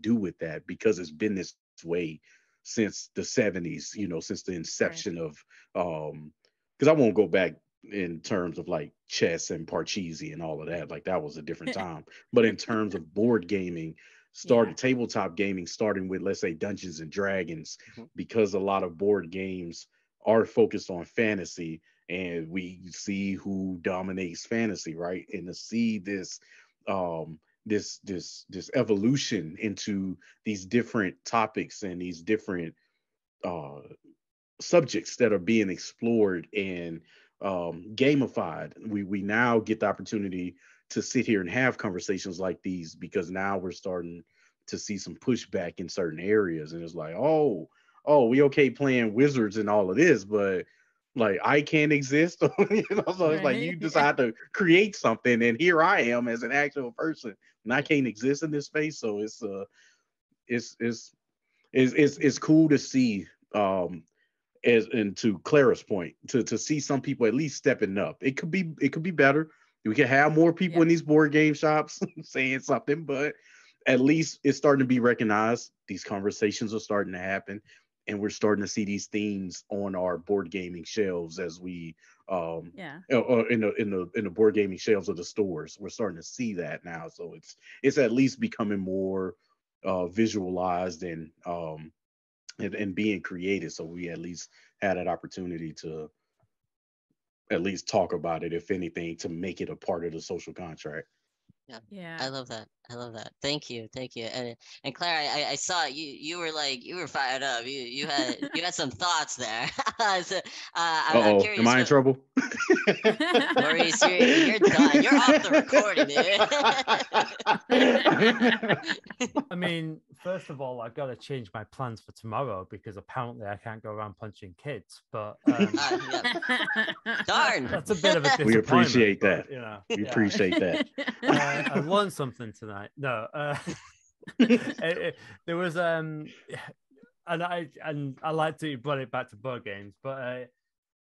do with that, because it's been this way since the 70s, since the inception of because I won't go back in terms of like chess and Parcheesi and all of that. Like that was a different time. But in terms of board gaming, tabletop gaming, starting with, let's say, Dungeons and Dragons, because a lot of board games are focused on fantasy, and we see who dominates fantasy, right? And to see this this evolution into these different topics and these different subjects that are being explored and gamified, we now get the opportunity to sit here and have conversations like these, because now we're starting to see some pushback in certain areas, and it's like, oh, we okay playing wizards and all of this, but like I can't exist. So it's like you decide to create something, and here I am as an actual person, and I can't exist in this space. So it's cool to see, and to Clara's point, to see some people at least stepping up. It could be better. We could have more people in these board game shops saying something, but at least it's starting to be recognized. These conversations are starting to happen, and we're starting to see these themes on our board gaming shelves as we in the board gaming shelves of the stores. We're starting to see that now, so it's at least becoming more visualized and being created. So we at least had that opportunity to at least talk about it, if anything, to make it a part of the social contract. Yeah. I love that. Thank you. And Claire, I saw you were fired up. You had some thoughts there. So, I'm curious. Am I in trouble? Maurice, you're done. You're off the recording, dude. I mean, first of all, I've got to change my plans for tomorrow, because apparently I can't go around punching kids. But darn, that's a bit of a disappointment. We appreciate that. But, we appreciate that. I learned something tonight. No, there was and I like to brought it back to board games, but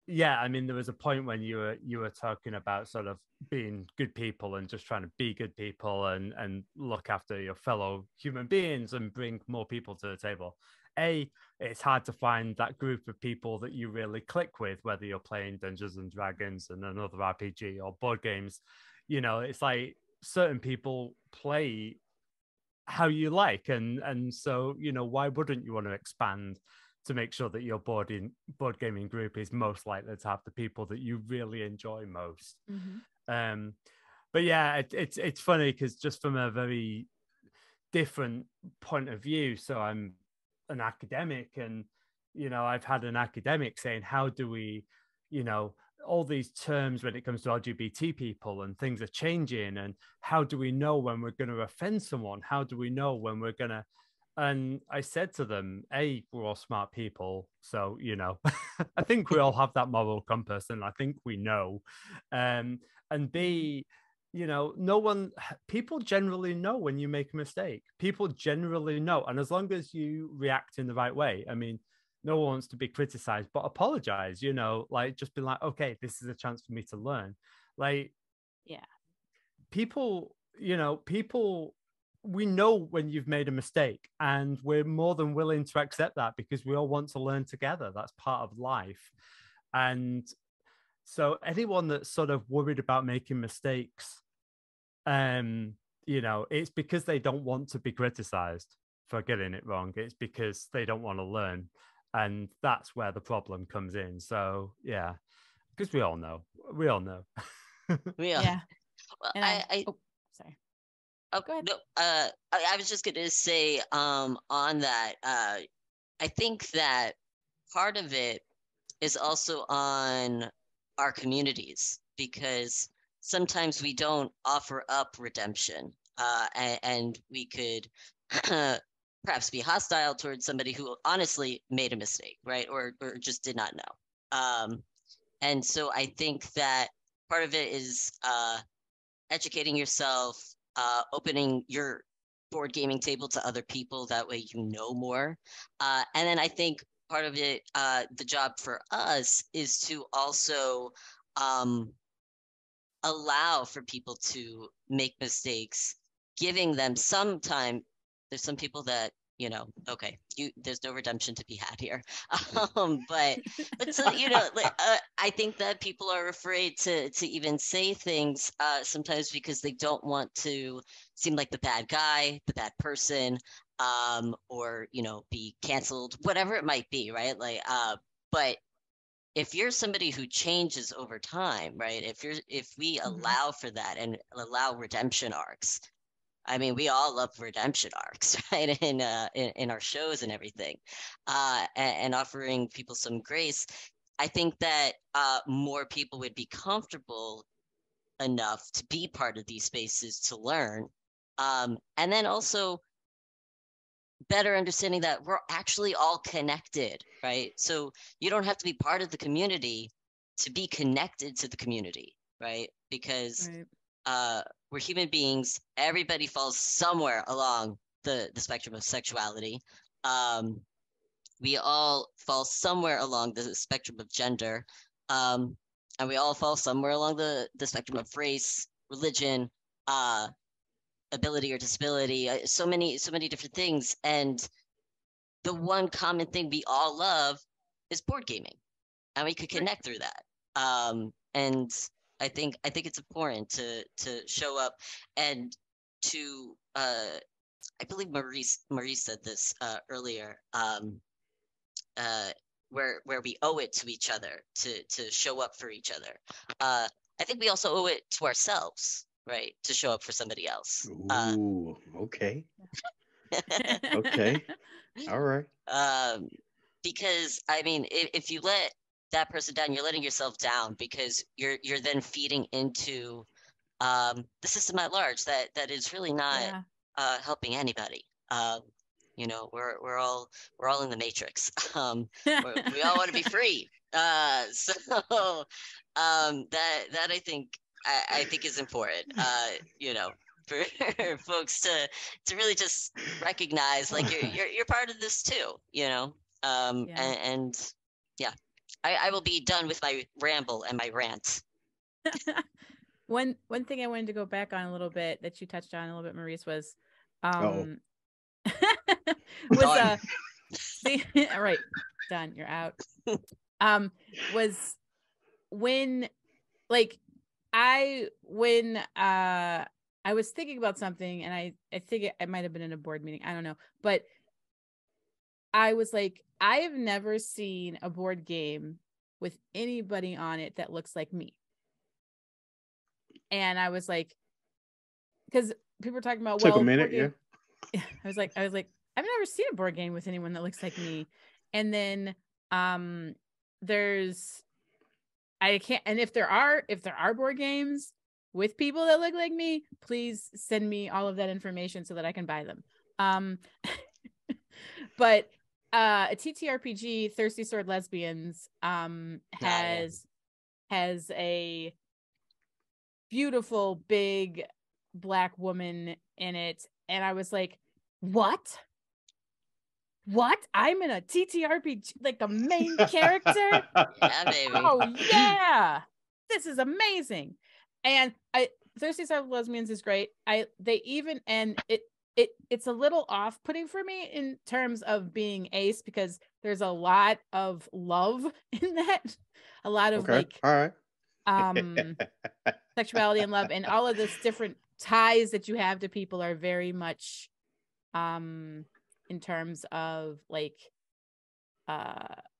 I mean, there was a point when you were talking about sort of being good people and just trying to be good people and look after your fellow human beings and bring more people to the table. It's hard to find that group of people that you really click with, whether you're playing Dungeons and Dragons and another RPG or board games. It's like certain people play how you like, and so why wouldn't you want to expand to make sure that your board gaming group is most likely to have the people that you really enjoy most. But yeah, it's funny, because just from a very different point of view, so I'm an academic, and I've had an academic saying, how do we all these terms when it comes to LGBT people, and things are changing, and how do we know when we're going to offend someone? How do we know when we're going to? And I said to them, we're all smart people, so I think we all have that moral compass, and I think we know. And B, people generally know when you make a mistake. People generally know, and as long as you react in the right way, I mean, no one wants to be criticized, but apologize, like just be like, okay, this is a chance for me to learn. Like, people, we know when you've made a mistake, and we're more than willing to accept that, because we all want to learn together. That's part of life. And so anyone that's sort of worried about making mistakes, it's because they don't want to be criticized for getting it wrong. It's because they don't want to learn. And that's where the problem comes in. So, yeah, because we all know. Yeah. Well, sorry. Oh, go ahead. No, I was just going to say on that, I think that part of it is also on our communities, because sometimes we don't offer up redemption, and we could perhaps be hostile towards somebody who honestly made a mistake, right? Or just did not know. And so I think that part of it is educating yourself, opening your board gaming table to other people. That way you know more. And then I think part of it, the job for us is to also allow for people to make mistakes, giving them some time. There's some people that, okay, there's no redemption to be had here. But so, I think that people are afraid to even say things sometimes because they don't want to seem like the bad guy, the bad person, or be canceled, whatever it might be, right? But if you're somebody who changes over time, right? If we allow for that and allow redemption arcs, I mean, we all love redemption arcs, right? In our shows and everything, and offering people some grace. I think that more people would be comfortable enough to be part of these spaces to learn, and then also better understanding that we're actually all connected, right? So you don't have to be part of the community to be connected to the community, right? Because we're human beings. Everybody falls somewhere along the spectrum of sexuality. We all fall somewhere along the spectrum of gender. And we all fall somewhere along the spectrum of race, religion, ability or disability, so many different things. And the one common thing we all love is board gaming, and we could connect through that. And I think it's important to show up and to I believe Maurice said this earlier, where we owe it to each other to show up for each other. I think we also owe it to ourselves, right, to show up for somebody else. Ooh, okay. Okay. All right. Because I mean, if you let that person down, you're letting yourself down, because you're then feeding into the system at large that is really not helping anybody. We're all in the matrix. We all want to be free. So that I think is important. For folks to really just recognize, like, you're part of this too. And yeah, I will be done with my ramble and my rant. One thing I wanted to go back on a little bit that you touched on a little bit, Maurice, was see, all right, done, you're out. Was when I was thinking about something, and I think it might have been in a board meeting, I don't know, but I was like, I have never seen a board game with anybody on it that looks like me. And I was like, because people were talking about, took a minute, yeah. I was like, I've never seen a board game with anyone that looks like me. And then if there are board games with people that look like me, please send me all of that information so that I can buy them. But a TTRPG, Thirsty Sword Lesbians, has a beautiful big Black woman in it, and I was like, what? I'm in a TTRPG, like a main character? Yeah, baby. Oh yeah, this is amazing. And Thirsty Sword Lesbians is great. It's a little off-putting for me in terms of being ace, because there's a lot of love in that, a lot of all right. Sexuality and love, and all of this different ties that you have to people are very much in terms of like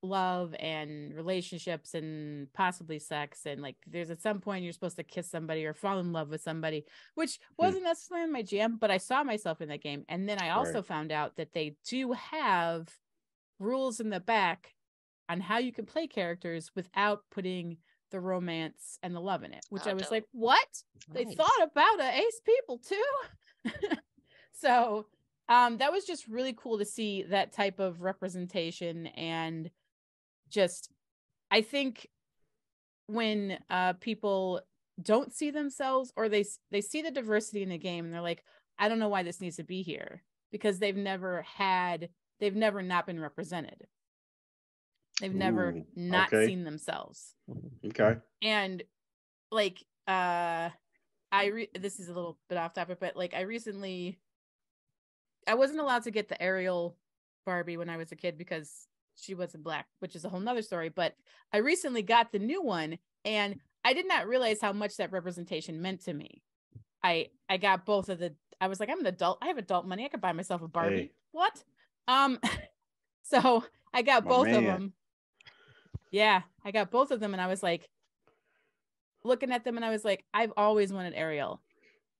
love and relationships and possibly sex, and like there's at some point you're supposed to kiss somebody or fall in love with somebody, which wasn't necessarily my jam, but I saw myself in that game. And then I also found out that they do have rules in the back on how you can play characters without putting the romance and the love in it, which I was like, what? They thought about ace people too. So that was just really cool to see that type of representation. And just, I think when people don't see themselves, or they see the diversity in the game and they're like, I don't know why this needs to be here, because they've never not been represented. They've never not seen themselves. Okay. And like, this is a little bit off topic, but like I wasn't allowed to get the Ariel Barbie when I was a kid because she wasn't Black, which is a whole nother story. But I recently got the new one, and I did not realize how much that representation meant to me. I got both of I was like, I'm an adult. I have adult money. I could buy myself a Barbie. Hey. What? So I got both of them. Yeah, I got both of them, and I was like, looking at them, and I was like, I've always wanted Ariel.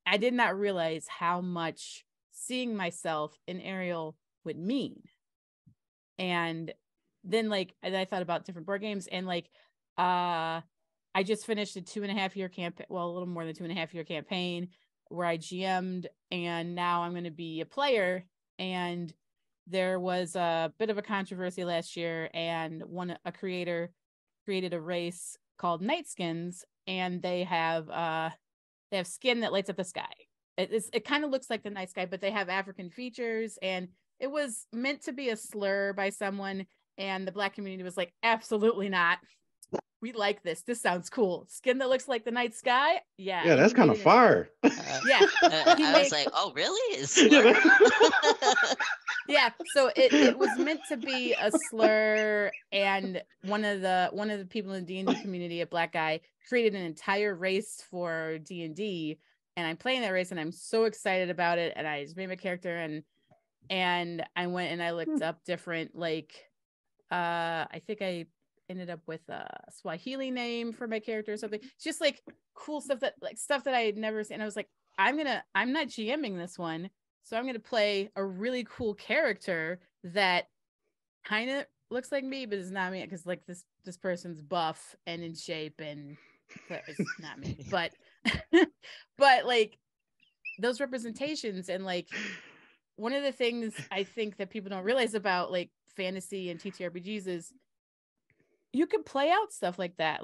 I did not realize how much seeing myself in Ariel would mean. And then and I thought about different board games, and I just finished a 2.5-year campaign, well, a little more than 2.5-year campaign where I GM'd, and now I'm going to be a player. And there was a bit of a controversy last year, and a creator created a race called Night Skins, and they have skin that lights up the sky. It kind of looks like the night sky, but they have African features, and it was meant to be a slur by someone, and the Black community was like, absolutely not. We like this. This sounds cool. Skin that looks like the night sky. Yeah. Yeah, that's kind of fire. Yeah. I was like, oh, really? Yeah. So it was meant to be a slur, and one of the people in the D&D community, a Black guy, created an entire race for D&D, and I'm playing that race, and I'm so excited about it. And I just made my character, and I went and I looked up different, I think I ended up with a Swahili name for my character or something. It's just cool stuff that I had never seen. And I was like, I'm not GMing this one, so I'm gonna play a really cool character that kind of looks like me, but it's not me, because this person's buff and in shape, and it's not me. But those representations, and one of the things I think that people don't realize about fantasy and TTRPGs is you can play out stuff like that.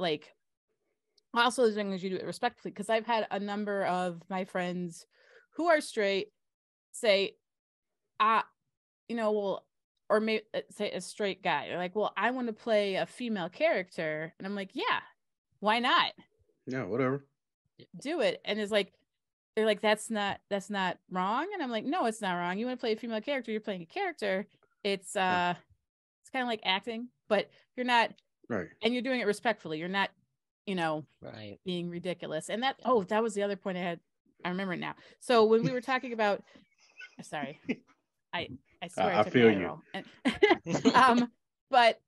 Also, as long as you do it respectfully, because I've had a number of my friends who are straight say, or maybe say a straight guy. They're like, well, I want to play a female character. And I'm like, yeah, why not? Yeah, whatever. Do it. And they're like, that's not wrong. And I'm like, no, it's not wrong. You want to play a female character, you're playing a character. It's kind of like acting, but you're not right. And you're doing it respectfully. You're not, right, being ridiculous. And that was the other point I had. I remember it now. So when we were talking about, sorry, I swear I feel you. But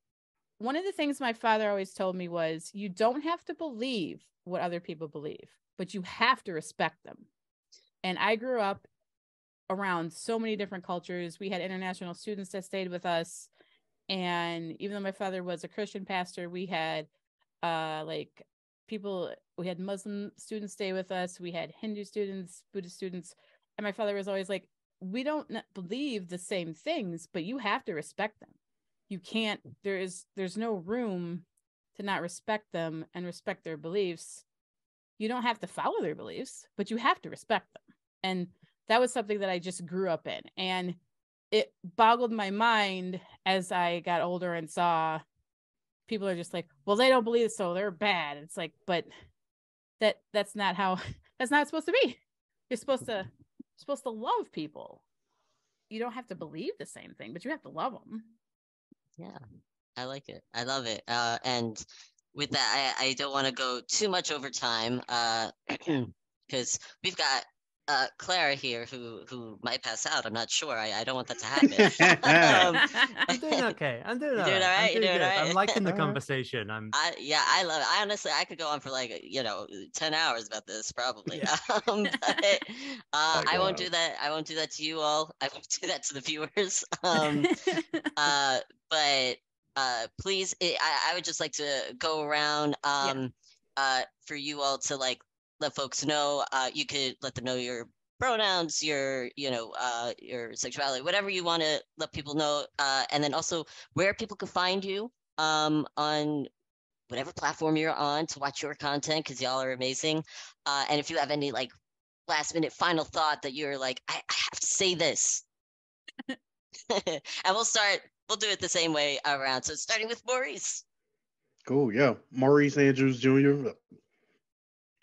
one of the things my father always told me was, you don't have to believe what other people believe, but you have to respect them. And I grew up around so many different cultures. We had international students that stayed with us. And even though my father was a Christian pastor, we had we had Muslim students stay with us. We had Hindu students, Buddhist students. And my father was always like, we don't believe the same things, but you have to respect them. You can't, there's no room to not respect them and respect their beliefs. You don't have to follow their beliefs, but you have to respect them. And that was something that I just grew up in. And it boggled my mind as I got older and saw people are just like, well, they don't believe it, so they're bad. It's like, but that's not supposed to be. You're supposed to love people. You don't have to believe the same thing, but you have to love them. Yeah, I like it. I love it. And with that, I don't want to go too much over time, because we've got Clara here who might pass out. I'm not sure. I don't want that to happen. I'm doing okay. I'm doing all right. right. You're doing all right. I'm liking the conversation. I love it. I honestly, I could go on for 10 hours about this probably. Yeah. But I won't do that. I won't do that to you all. I won't do that to the viewers. But please, I would just like to go around for you all to like let folks know. You could let them know your pronouns, your your sexuality, whatever you want to let people know, and then also where people can find you on whatever platform you're on to watch your content, because y'all are amazing. And if you have any like last minute final thought that you're like, I have to say this. And we'll do it the same way around. So starting with Maurice. Cool. Yeah. Maurice Andrews Jr.,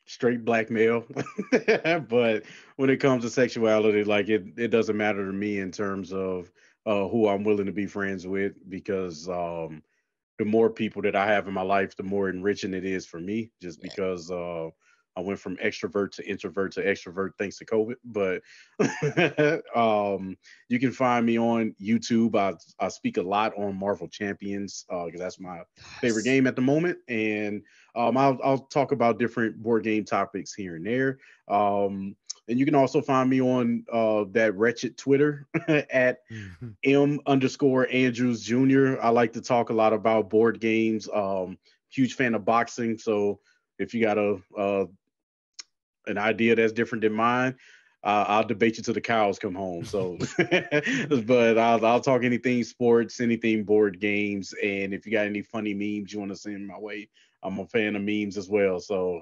straight black male. But when it comes to sexuality, like it doesn't matter to me in terms of who I'm willing to be friends with, because the more people that I have in my life, the more enriching it is for me, just Yeah. because I went from extrovert to introvert to extrovert thanks to COVID. But you can find me on YouTube. I speak a lot on Marvel Champions because that's my favorite game at the moment. And I'll talk about different board game topics here and there. And you can also find me on that wretched Twitter at M_Andrews Jr. I like to talk a lot about board games. Huge fan of boxing. So if you got an idea that's different than mine, I'll debate you till the cows come home. So, but I'll talk anything sports, anything board games, and if you got any funny memes you want to send my way, I'm a fan of memes as well. So,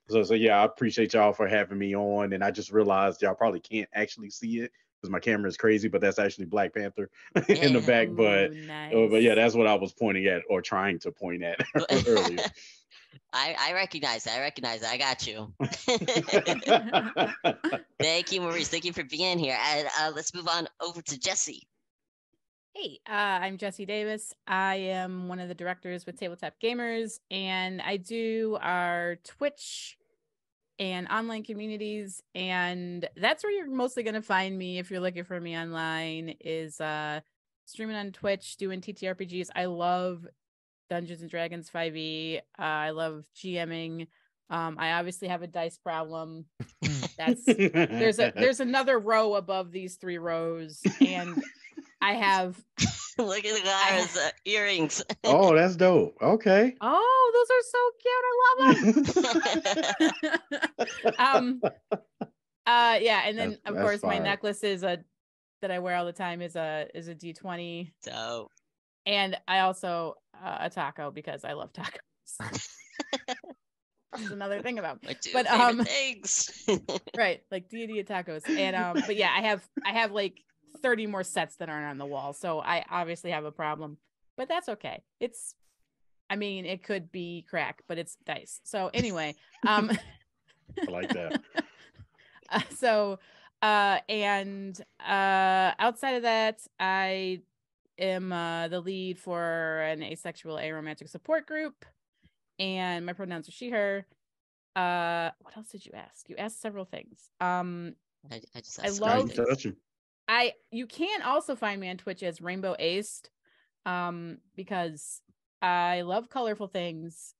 so yeah, I appreciate y'all for having me on, and I just realized y'all probably can't actually see it because my camera is crazy, but that's actually Black Panther in the Yeah. back. Ooh, But yeah, nice. that's what I was pointing at or trying to point at earlier. I recognize it. I recognize it. I got you. Thank you, Maurice. Thank you for being here. And let's move on over to Jesse. Hey, I'm Jesse Davis. I am one of the directors with Tabletop Gamers, and I do our Twitch and online communities, and that's where you're mostly going to find me if you're looking for me online, is streaming on Twitch, doing TTRPGs. I love Dungeons and Dragons 5e. I love GMing. I obviously have a dice problem. There's another row above these 3 rows, and I have Look at the guy's earrings. Oh, that's dope. Okay. Oh, those are so cute. I love them. Yeah, and then of course my necklace is that I wear all the time is a D20. So, and I also a taco because I love tacos. That's another thing about my 2 but favorite things. right, like deity tacos. And but yeah, I have like 30 more sets that aren't on the wall, so I obviously have a problem, but that's okay. It could be crack, but it's dice. So anyway, I like that. So and outside of that, I am the lead for an asexual aromantic support group, and my pronouns are she her. What else did you ask? You asked several things. I just I love touch you can also find me on Twitch as Rainbow Aced, because I love colorful things.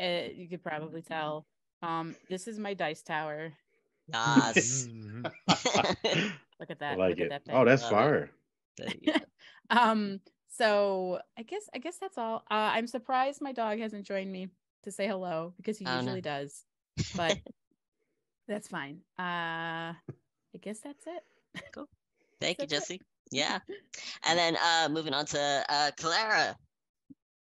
You could probably tell. This is my dice tower. Yes. Look at that. I like Look it. at that thing. Oh, that's fire. So I guess that's all. I'm surprised my dog hasn't joined me to say hello, because he usually does, but that's fine. I guess that's it. Cool. Thank you, Jesse. Yeah. And then moving on to Clara.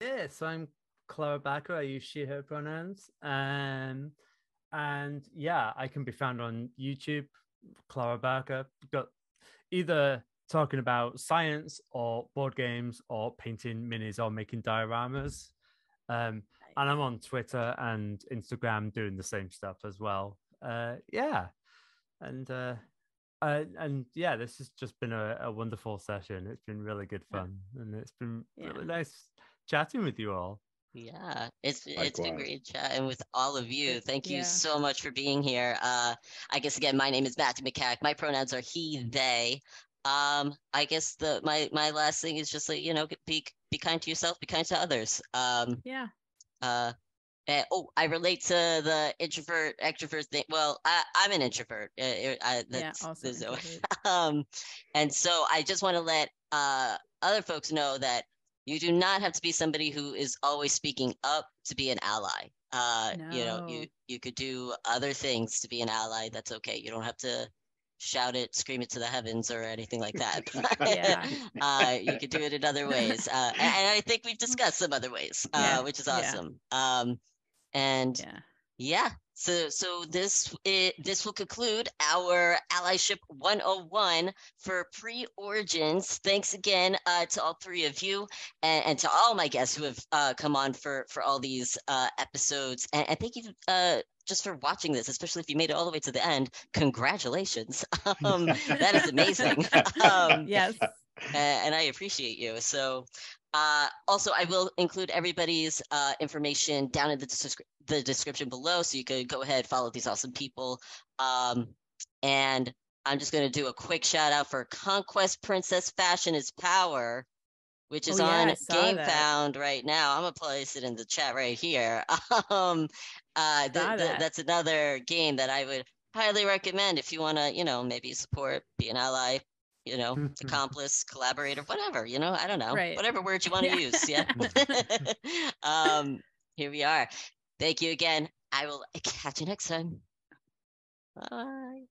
Yeah, so I'm Clara Backer. I use she, her pronouns. And yeah, I can be found on YouTube, Clara Backer. Got either talking about science or board games or painting minis or making dioramas. And I'm on Twitter and Instagram doing the same stuff as well. Yeah. And yeah, this has just been a wonderful session. It's been really good fun, and it's been really nice chatting with you all. Yeah, it's been great chatting with all of you. Thank you so much for being here. I guess again, my name is Matthew Makak. My pronouns are he, they. I guess my last thing is just like, be kind to yourself, be kind to others. Yeah. I relate to the introvert extrovert thing. Well, I'm an introvert. Also introvert. And so I just want to let other folks know that You do not have to be somebody who is always speaking up to be an ally. You know, No. you could do other things to be an ally. That's okay. You don't have to shout it, scream it to the heavens or anything like that. Yeah. You could do it in other ways. And I think we've discussed some other ways, Yeah, which is yeah. awesome. And Yeah. so this will conclude our Allyship 101 for pre-origins. Thanks again to all three of you and to all my guests who have come on for all these episodes. And thank you just for watching this, especially if you made it all the way to the end. Congratulations. That is amazing. Yes. And I appreciate you. So also, I will include everybody's information down in the description below, so you could go ahead, follow these awesome people. And I'm just going to do a quick shout out for Conquest Princess Fashion is Power, which is on GameFound right now. I'm going to place it in the chat right here. That's another game that I would highly recommend if you want to, you know, maybe support, be an ally, you know, accomplice, collaborator, whatever, you know, I don't know, whatever word you want to use. Yeah. Here we are. Thank you again. I will catch you next time. Bye.